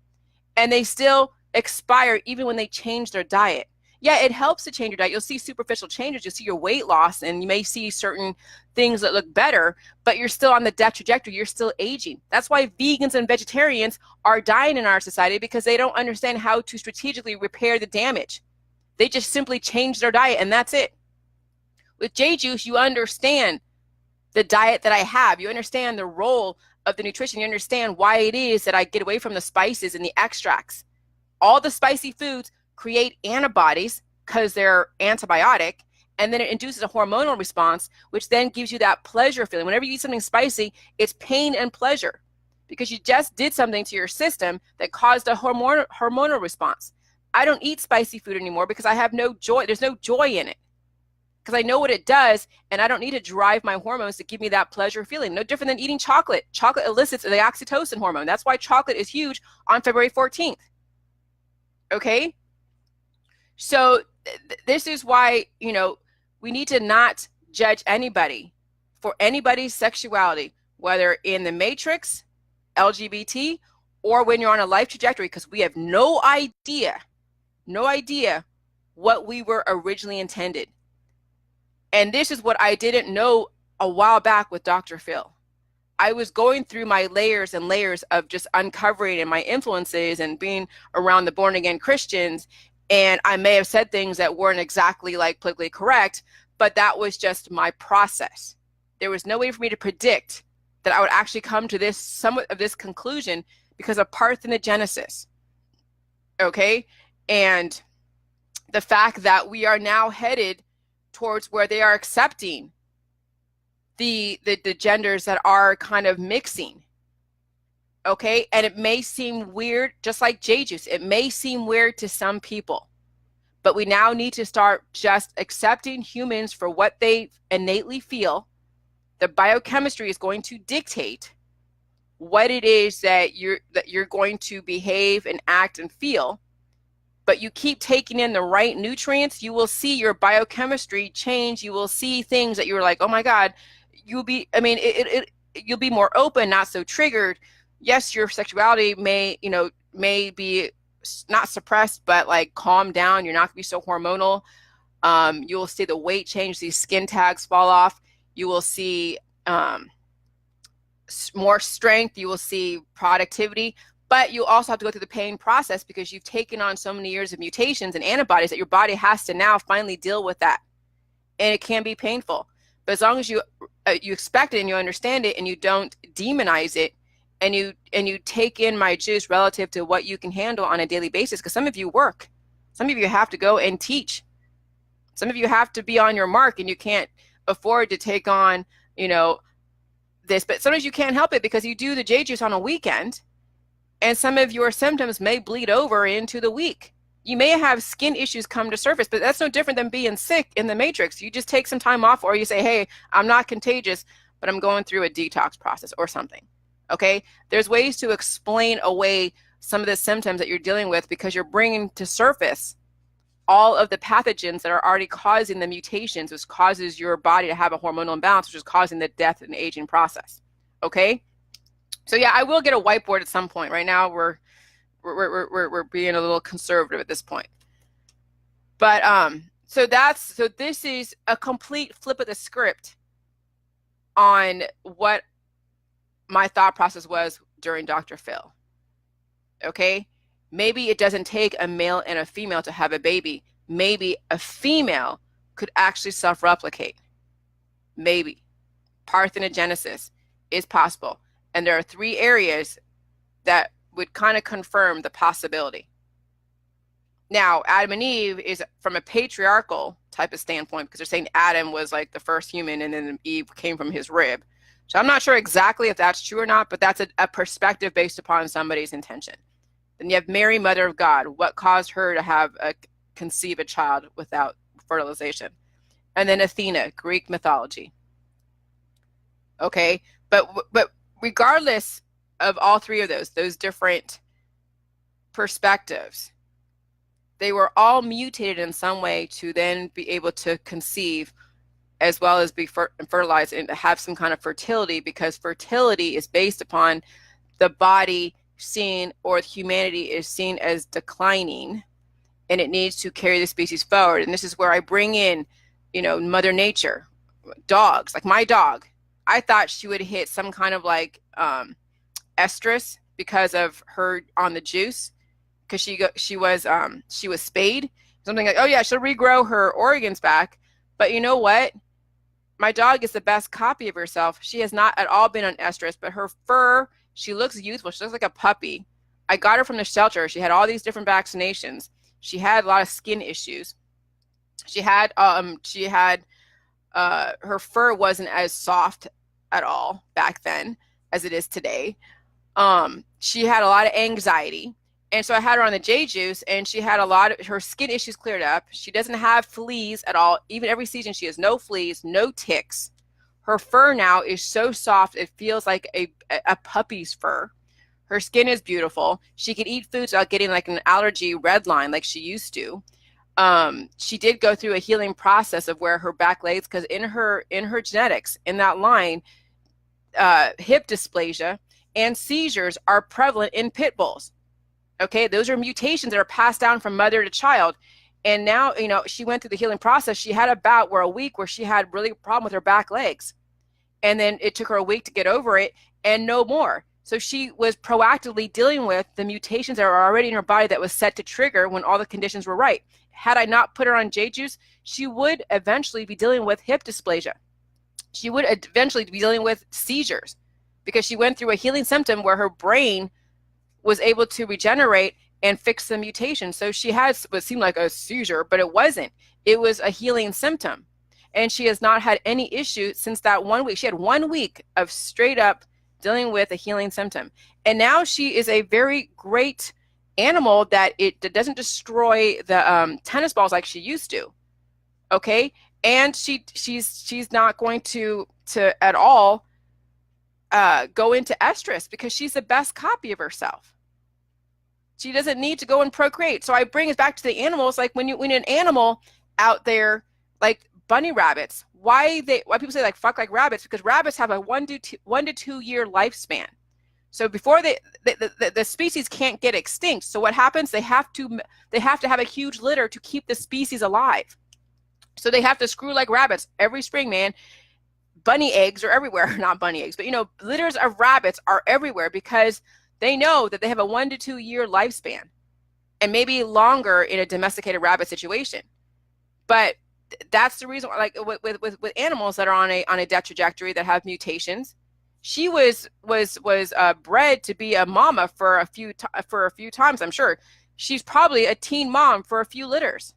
and they still expire even when they change their diet. Yeah, it helps to change your diet. You'll see superficial changes. You'll see your weight loss, and you may see certain things that look better, but you're still on the death trajectory. You're still aging. That's why vegans and vegetarians are dying in our society, because they don't understand how to strategically repair the damage. They just simply change their diet, and that's it. With J-Juice, you understand the diet that I have. You understand the role of the nutrition. You understand why it is that I get away from the spices and the extracts. All the spicy foods create antibodies because they're antibiotic, and then it induces a hormonal response, which then gives you that pleasure feeling. Whenever you eat something spicy, it's pain and pleasure because you just did something to your system that caused a hormonal response. I don't eat spicy food anymore because I have no joy. There's no joy in it because I know what it does, and I don't need to drive my hormones to give me that pleasure feeling. No different than eating chocolate. Chocolate elicits the oxytocin hormone. That's why chocolate is huge on February 14th. Okay? So this is why, we need to not judge anybody for anybody's sexuality, whether in the matrix, LGBT, or when you're on a life trajectory, because we have no idea what we were originally intended. And this is what I didn't know a while back with Dr. Phil. I was going through my layers and layers of just uncovering and my influences and being around the born again Christians. And I may have said things that weren't exactly politically correct, but that was just my process. There was no way for me to predict that I would actually come to somewhat of this conclusion because of parthenogenesis. Okay? And the fact that we are now headed towards where they are accepting the genders that are kind of mixing. Okay, and it may seem weird, just like J-Juice. It may seem weird to some people, but we now need to start just accepting humans for what they innately feel. The biochemistry is going to dictate what it is that you're going to behave and act and feel. but you keep taking in the right nutrients, you will see your biochemistry change. You will see things that you were like, oh my God, you'll be, I mean, you'll be more open, not so triggered. Yes, your sexuality may be not suppressed, but like calm down. You're not gonna be so hormonal. You will see the weight change, these skin tags fall off. You will see more strength. You will see productivity, but you also have to go through the pain process because you've taken on so many years of mutations and antibodies that your body has to now finally deal with that. And it can be painful. But as long as you expect it and you understand it and you don't demonize it, and you take in my juice relative to what you can handle on a daily basis, because some of you work, some of you have to go and teach, some of you have to be on your mark and you can't afford to take on, this, but sometimes you can't help it because you do the J juice on a weekend and some of your symptoms may bleed over into the week. You may have skin issues come to surface, but that's no different than being sick in the matrix. You just take some time off, or you say, hey, I'm not contagious, but I'm going through a detox process or something. Okay? There's ways to explain away some of the symptoms that you're dealing with because you're bringing to surface all of the pathogens that are already causing the mutations, which causes your body to have a hormonal imbalance, which is causing the death and aging process. Okay? So yeah, I will get a whiteboard at some point. Right now, we're being a little conservative at this point. But so this is a complete flip of the script on what my thought process was during Dr. Phil. Okay? Maybe it doesn't take a male and a female to have a baby. Maybe a female could actually self-replicate. Maybe. Parthenogenesis is possible. And there are 3 areas that would kind of confirm the possibility. Now, Adam and Eve is from a patriarchal type of standpoint because they're saying Adam was like the first human and then Eve came from his rib. So I'm not sure exactly if that's true or not, but that's a perspective based upon somebody's intention. Then you have Mary, Mother of God. What caused her to conceive a child without fertilization? And then Athena, Greek mythology. Okay, but regardless of all 3 of those different perspectives, they were all mutated in some way to then be able to conceive as well as be fertilized and have some kind of fertility, because fertility is based upon the body seen, or humanity is seen as declining, and it needs to carry the species forward. And this is where I bring in, Mother Nature. Dogs, like my dog, I thought she would hit some kind of like estrus because of her on the juice, because she was spayed, something like, oh yeah, she'll regrow her organs back. But you know what? My dog is the best copy of herself. She has not at all been on estrus, but her fur, she looks youthful. She looks like a puppy. I got her from the shelter. She had all these different vaccinations. She had a lot of skin issues. She had her fur wasn't as soft at all back then as it is today. She had a lot of anxiety. And so I had her on the J juice, and she had a lot of her skin issues cleared up. She doesn't have fleas at all. Even every season, she has no fleas, no ticks. Her fur now is so soft, it feels like a puppy's fur. Her skin is beautiful. She could eat foods without getting like an allergy red line like she used to. She did go through a healing process of where her back legs, because in her genetics, in that line, hip dysplasia and seizures are prevalent in pit bulls. Okay, those are mutations that are passed down from mother to child. And now, she went through the healing process. She had a week where she had really a problem with her back legs. And then it took her a week to get over it and no more. So she was proactively dealing with the mutations that were already in her body that was set to trigger when all the conditions were right. Had I not put her on J juice, she would eventually be dealing with hip dysplasia. She would eventually be dealing with seizures because she went through a healing symptom where her brain was able to regenerate and fix the mutation. So she had what seemed like a seizure, but it wasn't. It was a healing symptom. And she has not had any issue since that 1 week. She had 1 week of straight up dealing with a healing symptom. And now she is a very great animal that doesn't destroy the tennis balls like she used to. Okay? And she's not going to at all go into estrus because she's the best copy of herself. She doesn't need to go and procreate. So I bring it back to the animals. Like when an animal out there, like bunny rabbits, why people say like fuck like rabbits, because rabbits have a 1 to 2 year lifespan. So before the species can't get extinct. So what happens? They have to have a huge litter to keep the species alive. So they have to screw like rabbits every spring, man. Bunny eggs are everywhere. Not bunny eggs, but litters of rabbits are everywhere because they know that they have a 1 to 2 year lifespan, and maybe longer in a domesticated rabbit situation. But that's the reason, like with animals that are on a death trajectory that have mutations. She was bred to be a mama for a few times. I'm sure she's probably a teen mom for a few litters.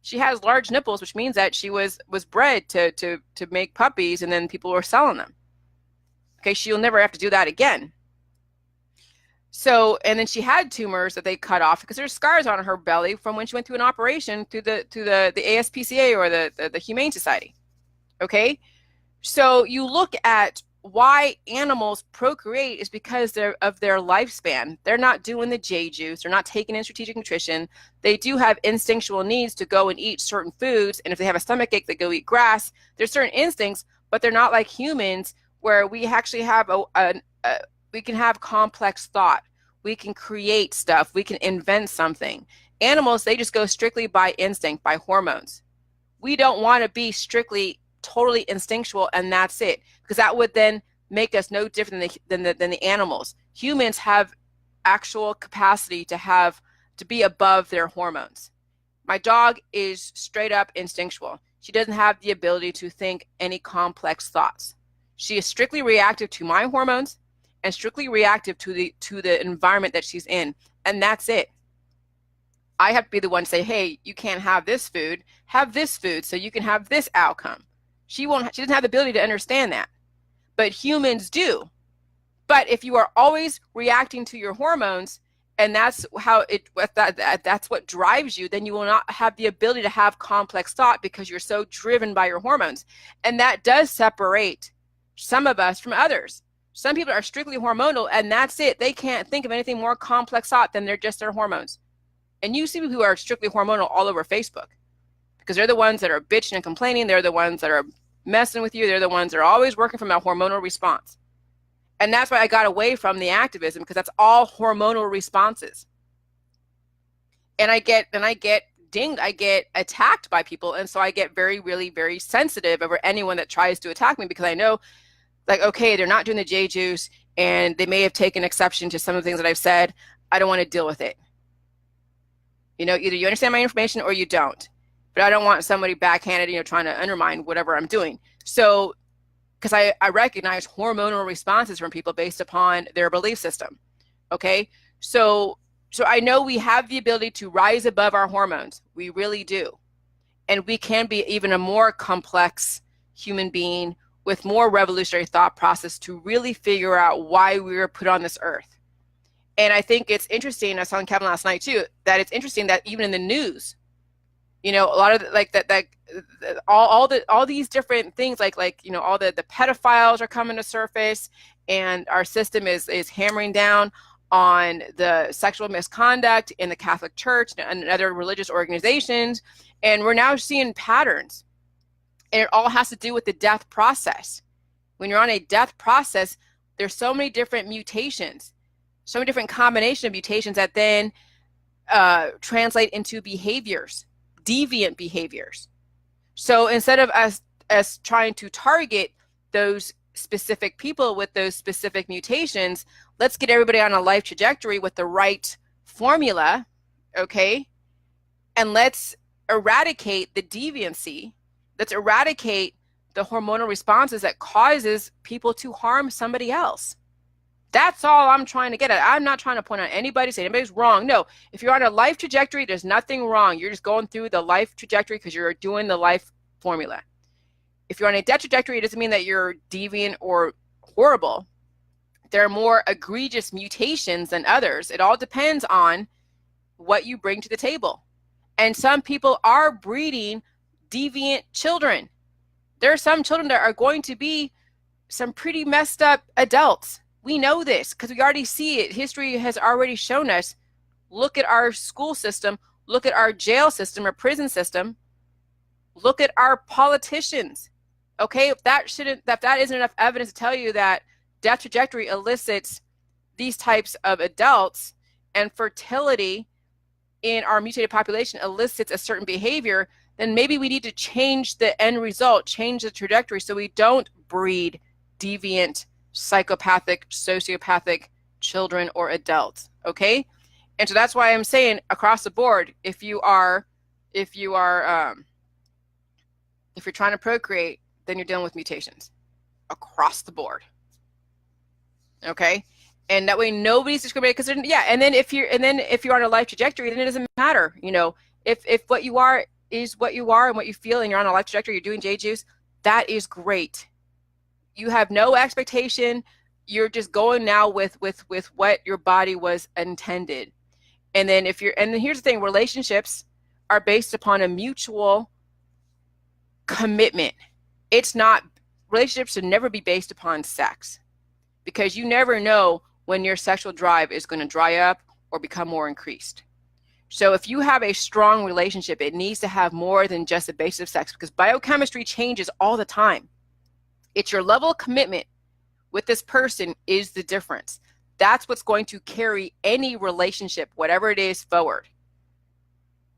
She has large nipples, which means that she was bred to make puppies, and then people were selling them. Okay, she'll never have to do that again. So, and then she had tumors that they cut off because there's scars on her belly from when she went through an operation through the ASPCA or the Humane Society. Okay, so you look at why animals procreate is because of their lifespan. They're not doing the J juice. They're not taking in strategic nutrition. They do have instinctual needs to go and eat certain foods. And if they have a stomach ache, they go eat grass. There's certain instincts, but they're not like humans where we actually have we can have complex thought. We can create stuff. We can invent something. Animals, they just go strictly by instinct, by hormones. We don't want to be strictly totally instinctual and that's it, because that would then make us no different than the animals. Humans have actual capacity to be above their hormones. My dog is straight up instinctual. She doesn't have the ability to think any complex thoughts. She is strictly reactive to my hormones and strictly reactive to the environment that she's in, and that's it. I have to be the one to say, hey, you can't have this food so you can have this outcome. She doesn't have the ability to understand that, but humans do. But if you are always reacting to your hormones, and that's what drives you, then you will not have the ability to have complex thought because you're so driven by your hormones. And that does separate some of us from others. Some people are strictly hormonal, and that's it. They can't think of anything more complex thought than their hormones. And you see people who are strictly hormonal all over Facebook, because they're the ones that are bitching and complaining. They're the ones that are messing with you. They're the ones that are always working from a hormonal response. And that's why I got away from the activism, because that's all hormonal responses. And I get dinged. I get attacked by people. And so I get very, really, very sensitive over anyone that tries to attack me, because I know, like, okay, they're not doing the J juice and they may have taken exception to some of the things that I've said. I don't want to deal with it. Either you understand my information or you don't. But I don't want somebody backhanded, trying to undermine whatever I'm doing. So, because I recognize hormonal responses from people based upon their belief system. Okay? So I know we have the ability to rise above our hormones. We really do. And we can be even a more complex human being with more revolutionary thought process to really figure out why we were put on this earth. And I think it's interesting, I was telling Kevin last night too, that it's interesting that even in the news, a lot of all these different things, like all the pedophiles are coming to surface, and our system is hammering down on the sexual misconduct in the Catholic Church and other religious organizations, and we're now seeing patterns, and it all has to do with the death process. When you're on a death process, there's so many different mutations, so many different combination of mutations that then translate into behaviors, deviant behaviors. So instead of us trying to target those specific people with those specific mutations, let's get everybody on a life trajectory with the right formula, okay? And let's eradicate the deviancy. Let's eradicate the hormonal responses that causes people to harm somebody else. That's all I'm trying to get at. I'm not trying to point out anybody, say anybody's wrong. No, if you're on a life trajectory, there's nothing wrong. You're just going through the life trajectory because you're doing the life formula. If you're on a death trajectory, it doesn't mean that you're deviant or horrible. There are more egregious mutations than others. It all depends on what you bring to the table. And some people are breeding deviant children. There are some children that are going to be some pretty messed up adults. We know this because we already see it. History has already shown us Look at our school system. Look at our jail system or prison system. Look at our politicians. Okay, if that isn't enough evidence to tell you that death trajectory elicits these types of adults, and fertility in our mutated population elicits a certain behavior, then maybe we need to change the end result, change the trajectory, so we don't breed deviant, psychopathic, sociopathic children or adults. Okay, and so that's why I'm saying across the board, if you're trying to procreate, then you're dealing with mutations across the board. Okay, and that way nobody's discriminated, because and then if you're on a life trajectory, then it doesn't matter. You know, if what you are is what you are and what you feel, and you're on a life trajectory, you're doing J juice, that is great. You have no expectation. You're just going now with what your body was intended. And then and then here's the thing, relationships are based upon a mutual commitment. Relationships should never be based upon sex, because you never know when your sexual drive is going to dry up or become more increased. So if you have a strong relationship, it needs to have more than just a basis of sex, because biochemistry changes all the time. It's your level of commitment with this person is the difference. That's what's going to carry any relationship, whatever it is, forward.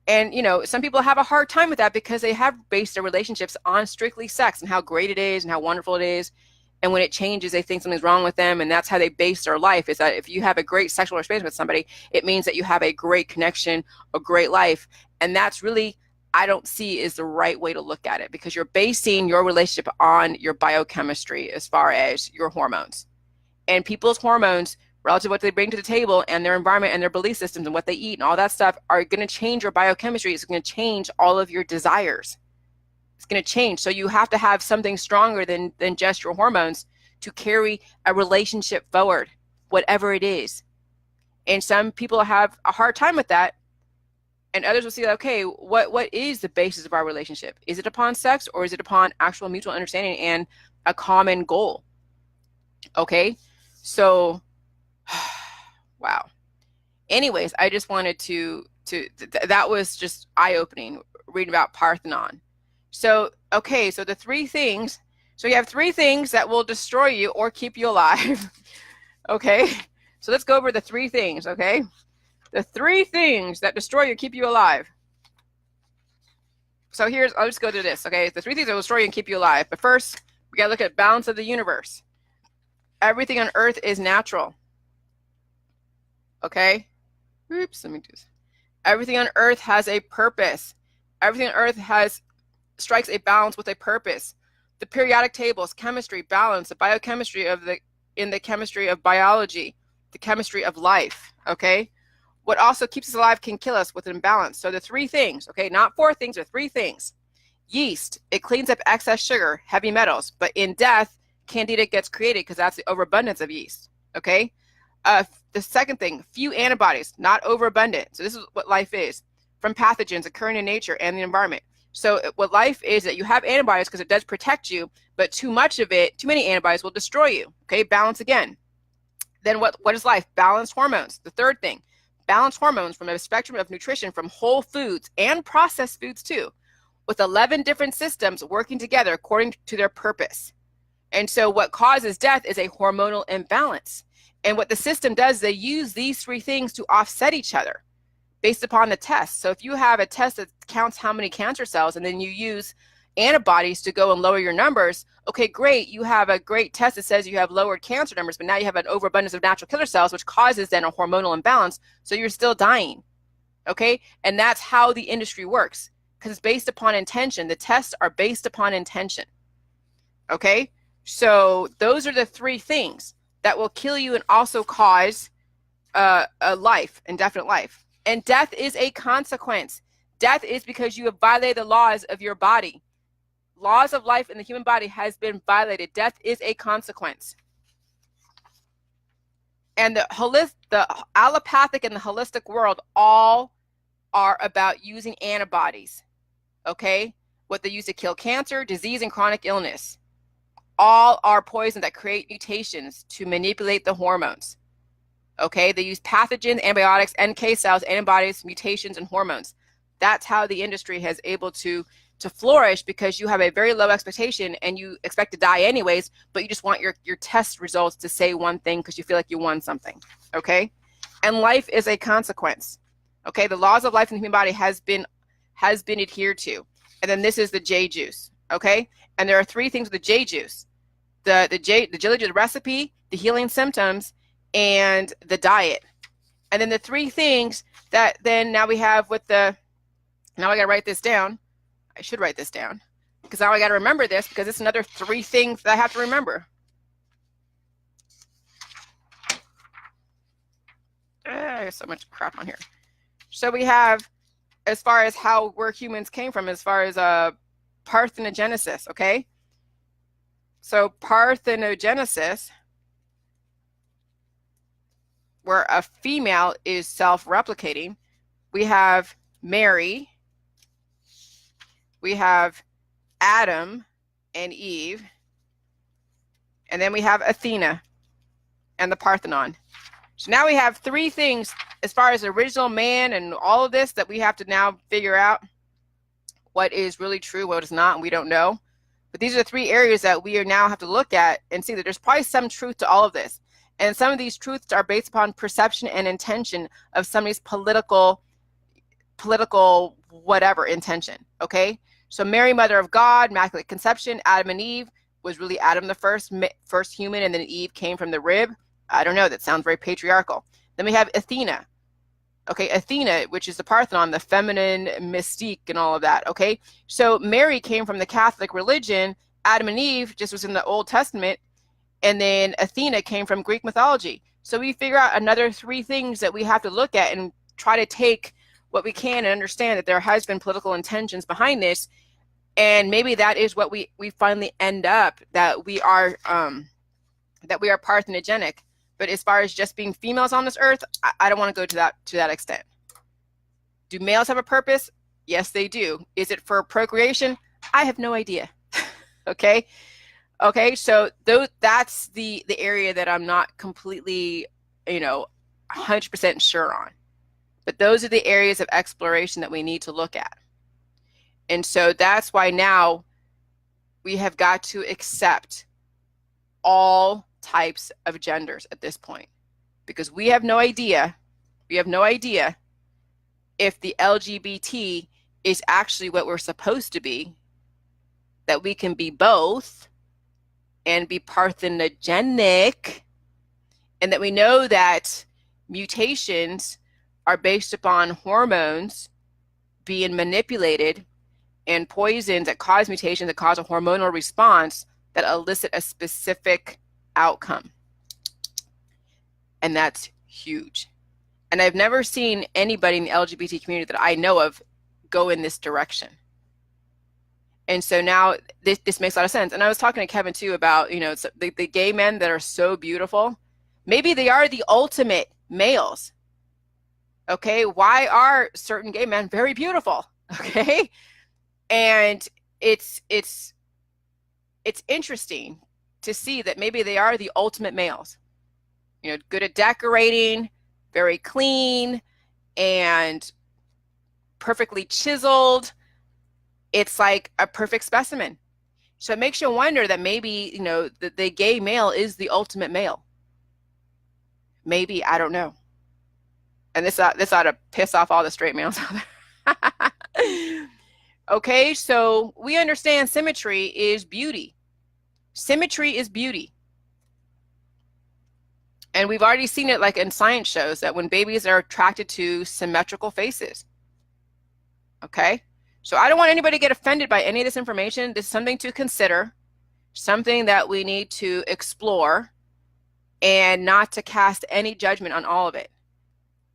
And, you know, some people have a hard time with that because they have based their relationships on strictly sex and how great it is and how wonderful it is. And when it changes, they think something's wrong with them. And that's how they base their life, is that if you have a great sexual experience with somebody, it means that you have a great connection, a great life. And that's really, I don't see is the right way to look at it, because you're basing your relationship on your biochemistry as far as your hormones. And people's hormones, relative to what they bring to the table and their environment and their belief systems and what they eat and all that stuff, are going to change your biochemistry. It's going to change all of your desires. It's going to change. So you have to have something stronger than just your hormones to carry a relationship forward, whatever it is. And some people have a hard time with that. And others will see, okay, what is the basis of our relationship? Is it upon sex, or is it upon actual mutual understanding and a common goal? Okay, so wow. Anyways, I just wanted that was just eye-opening, reading about Parthenon. So, okay, so the three things, so you have three things that will destroy you or keep you alive. Okay, so let's go over the three things, okay? The three things that destroy you, keep you alive. So I'll just go through this, okay? The three things that will destroy you and keep you alive. But first, we gotta look at balance of the universe. Everything on Earth is natural. Okay? Oops, let me do this. Everything on Earth has a purpose. Everything on Earth strikes a balance with a purpose. The periodic tables, chemistry, balance, the biochemistry in the chemistry of biology, the chemistry of life, okay? What also keeps us alive can kill us with an imbalance. So the three things, okay, not four things, or three things. Yeast, it cleans up excess sugar, heavy metals, but in death, candida gets created because that's the overabundance of yeast, okay? The second thing, few antibodies, not overabundant. So this is what life is, from pathogens occurring in nature and the environment. So what life is, that you have antibodies because it does protect you, but too many antibodies will destroy you, okay? Balance again. Then what is life? Balanced hormones. The third thing, balanced hormones from a spectrum of nutrition from whole foods and processed foods too, with 11 different systems working together according to their purpose. And so what causes death is a hormonal imbalance. And what the system does, they use these three things to offset each other based upon the test. So if you have a test that counts how many cancer cells, and then you use antibodies to go and lower your numbers, okay, great, you have a great test that says you have lowered cancer numbers, but now you have an overabundance of natural killer cells, which causes then a hormonal imbalance, so you're still dying, okay? And that's how the industry works, because it's based upon intention. The tests are based upon intention, okay? So those are the three things that will kill you and also cause a life, indefinite life. And death is a consequence. Death is because you have violated the laws of your body. Laws of life in the human body has been violated. Death is a consequence. And the allopathic and the holistic world all are about using antibodies, okay? What they use to kill cancer, disease, and chronic illness. All are poison that create mutations to manipulate the hormones, Okay, they use pathogens, antibiotics, NK cells, antibodies, mutations, and hormones. That's how the industry has able to flourish, because you have a very low expectation and you expect to die anyways, but you just want your test results to say one thing because you feel like you won something. Okay, and life is a consequence. Okay, the laws of life in the human body has been adhered to. And then this is the J juice. Okay, and there are three things with the J juice: the Jilly, the recipe, the healing symptoms, and the diet. And then the three things that then now we have with the, now I got to write this down. I should write this down because now I got to remember this, because it's another three things that I have to remember. I got so much crap on here. So we have, as far as how where humans came from, as far as parthenogenesis, okay? So parthenogenesis, where a female is self-replicating, we have Mary, we have Adam and Eve, and then we have Athena and the Parthenon. So now we have three things as far as the original man and all of this that we have to now figure out what is really true, what is not, and we don't know. But these are the three areas that we now have to look at and see that there's probably some truth to all of this. And some of these truths are based upon perception and intention of somebody's political whatever intention, okay? So Mary, mother of God, immaculate conception. Adam and Eve, was really Adam the first human, and then Eve came from the rib? I don't know, that sounds very patriarchal. Then we have Athena. Okay, Athena, which is the Parthenon, the feminine mystique and all of that, okay? So Mary came from the Catholic religion, Adam and Eve just was in the Old Testament, and then Athena came from Greek mythology. So we figure out another three things that we have to look at and try to take what we can and understand that there has been political intentions behind this, and maybe that is what we finally end up, that we are parthenogenic. But as far as just being females on this earth, I don't want to go to that extent. Do males have a purpose? Yes, they do. Is it for procreation? I have no idea. Okay, so that's the area that I'm not completely, 100% sure on. But those are the areas of exploration that we need to look at. And so that's why now we have got to accept all types of genders at this point, because we have no idea if the LGBT is actually what we're supposed to be, that we can be both and be parthenogenic, and that we know that mutations are based upon hormones being manipulated and poisons that cause mutations that cause a hormonal response that elicit a specific outcome. And that's huge. And I've never seen anybody in the LGBT community that I know of go in this direction. And so now this makes a lot of sense. And I was talking to Kevin too about, the gay men that are so beautiful. Maybe they are the ultimate males. Okay, why are certain gay men very beautiful? Okay, and it's interesting to see that maybe they are the ultimate males. Good at decorating, very clean, and perfectly chiseled. It's like a perfect specimen. So it makes you wonder that maybe, the gay male is the ultimate male. Maybe, I don't know. And this ought to piss off all the straight males out there. Okay, so we understand symmetry is beauty. Symmetry is beauty. And we've already seen it, like in science shows, that when babies are attracted to symmetrical faces. Okay, so I don't want anybody to get offended by any of this information. This is something to consider, something that we need to explore, and not to cast any judgment on all of it.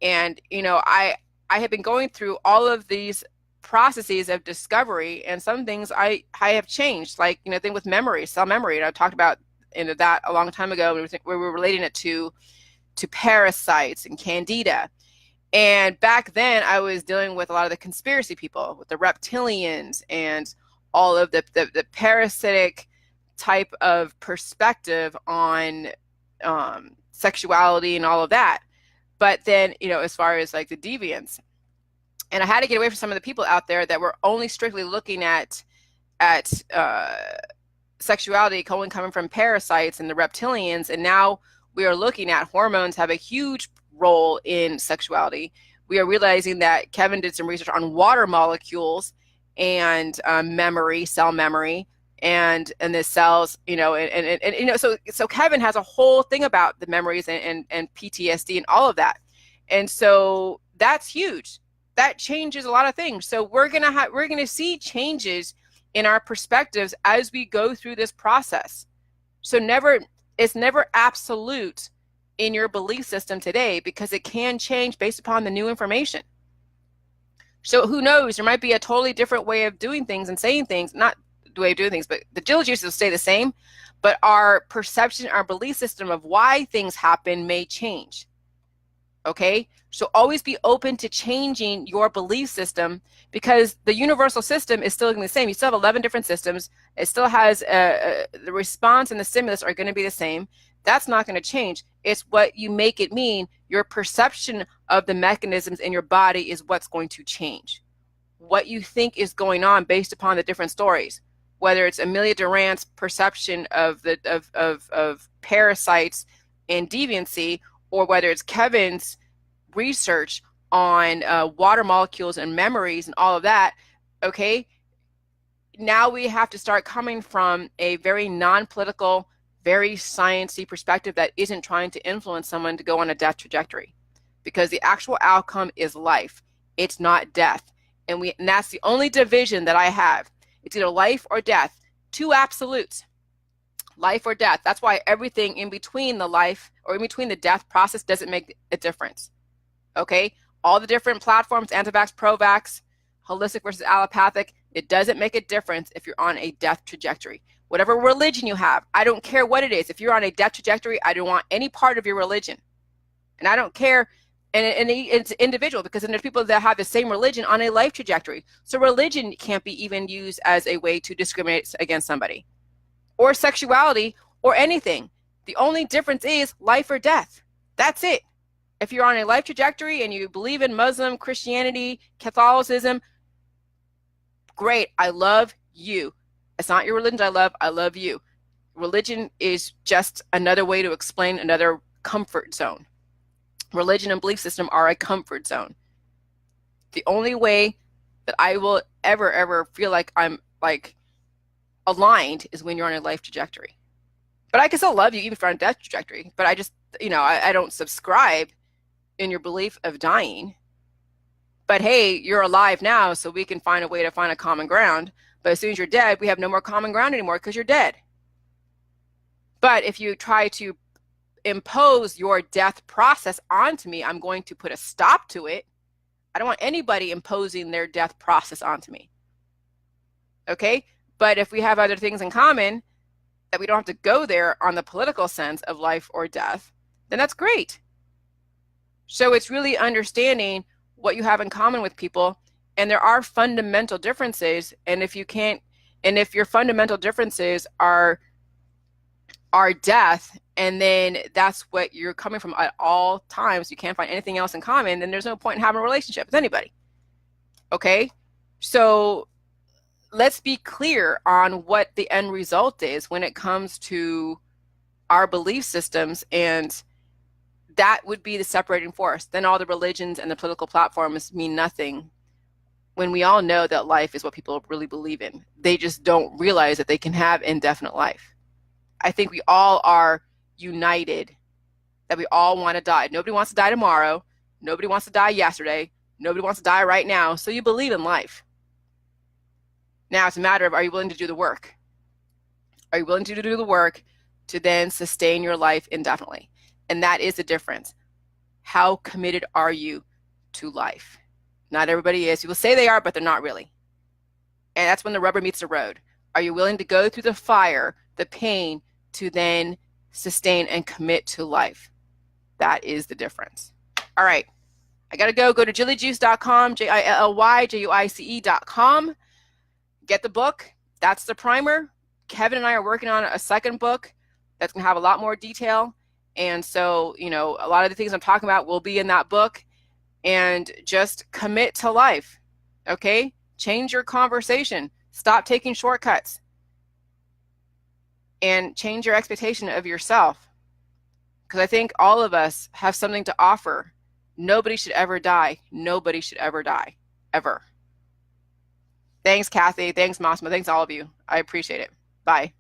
And, I have been going through all of these processes of discovery, and some things I have changed, like, thing with memory, cell memory. And I talked about that a long time ago. We were relating it to parasites and candida. And back then I was dealing with a lot of the conspiracy people, with the reptilians and all of the parasitic type of perspective on sexuality and all of that. But then, as far as like the deviance, and I had to get away from some of the people out there that were only strictly looking at sexuality only coming from parasites and the reptilians, and now we are looking at hormones have a huge role in sexuality. We are realizing that Kevin did some research on water molecules and memory, cell memory, and the cells, so Kevin has a whole thing about the memories and PTSD and all of that, and so that's huge. That changes a lot of things. So we're gonna see changes in our perspectives as we go through this process. So it's never absolute in your belief system today, because it can change based upon the new information. So who knows, there might be a totally different way of doing things and saying things, not the way of doing things, but the Jilly juices will stay the same, but our perception, our belief system of why things happen may change. Okay, so always be open to changing your belief system, because the universal system is still going to be the same. You still have 11 different systems. It still has the response and the stimulus are going to be the same. That's not going to change. It's what you make it mean. Your perception of the mechanisms in your body is what's going to change. What you think is going on based upon the different stories, whether it's Amelia Durant's perception of parasites and deviancy, or whether it's Kevin's research on water molecules and memories and all of that. Okay, now we have to start coming from a very non-political, very sciencey perspective that isn't trying to influence someone to go on a death trajectory, because the actual outcome is life. It's not death. And that's the only division that I have. It's either life or death. Two absolutes. Life or death. That's why everything in between the life or in between the death process doesn't make a difference. Okay? All the different platforms, anti-vax, pro-vax, holistic versus allopathic, it doesn't make a difference if you're on a death trajectory. Whatever religion you have, I don't care what it is. If you're on a death trajectory, I don't want any part of your religion. And I don't care, and it's individual, because then there's people that have the same religion on a life trajectory. So religion can't be even used as a way to discriminate against somebody, or sexuality, or anything. The only difference is life or death. That's it. If you're on a life trajectory and you believe in Muslim, Christianity, Catholicism, great. I love you. It's not your religion I love you. Religion is just another way to explain another comfort zone. Religion and belief system are a comfort zone. The only way that I will ever feel like I'm like aligned is when you're on a life trajectory. But I can still love you even if you're on a death trajectory. But I just, I don't subscribe in your belief of dying. But hey, you're alive now, so we can find a way to find a common ground. But as soon as you're dead, we have no more common ground anymore because you're dead. But if you try to impose your death process onto me, I'm going to put a stop to it. I don't want anybody imposing their death process onto me. Okay? But if we have other things in common, that we don't have to go there on the political sense of life or death, then that's great. So it's really understanding what you have in common with people, and there are fundamental differences, and if your fundamental differences are death, and then that's what you're coming from at all times, you can't find anything else in common, then there's no point in having a relationship with anybody. Okay? So let's be clear on what the end result is when it comes to our belief systems, and that would be the separating force. Then all the religions and the political platforms mean nothing when we all know that life is what people really believe in. They just don't realize that they can have indefinite life. I think we all are united that we all want to die. Nobody wants to die tomorrow. Nobody wants to die yesterday. Nobody wants to die right now. So you believe in life. Now it's a matter of, are you willing to do the work? Are you willing to do the work to then sustain your life indefinitely? And that is the difference. How committed are you to life? Not everybody is. People say they are, but they're not really. And that's when the rubber meets the road. Are you willing to go through the fire, the pain, to then sustain and commit to life? That is the difference. All right. I got to go. Go to jillyjuice.com, JILLYJUICE.com. Get the book. That's the primer. Kevin and I are working on a second book that's going to have a lot more detail. And so, you know, a lot of the things I'm talking about will be in that book. And just commit to life. Okay? Change your conversation. Stop taking shortcuts. And change your expectation of yourself. Because I think all of us have something to offer. Nobody should ever die. Nobody should ever die. Ever. Thanks, Kathy. Thanks, Masma. Thanks, all of you. I appreciate it. Bye.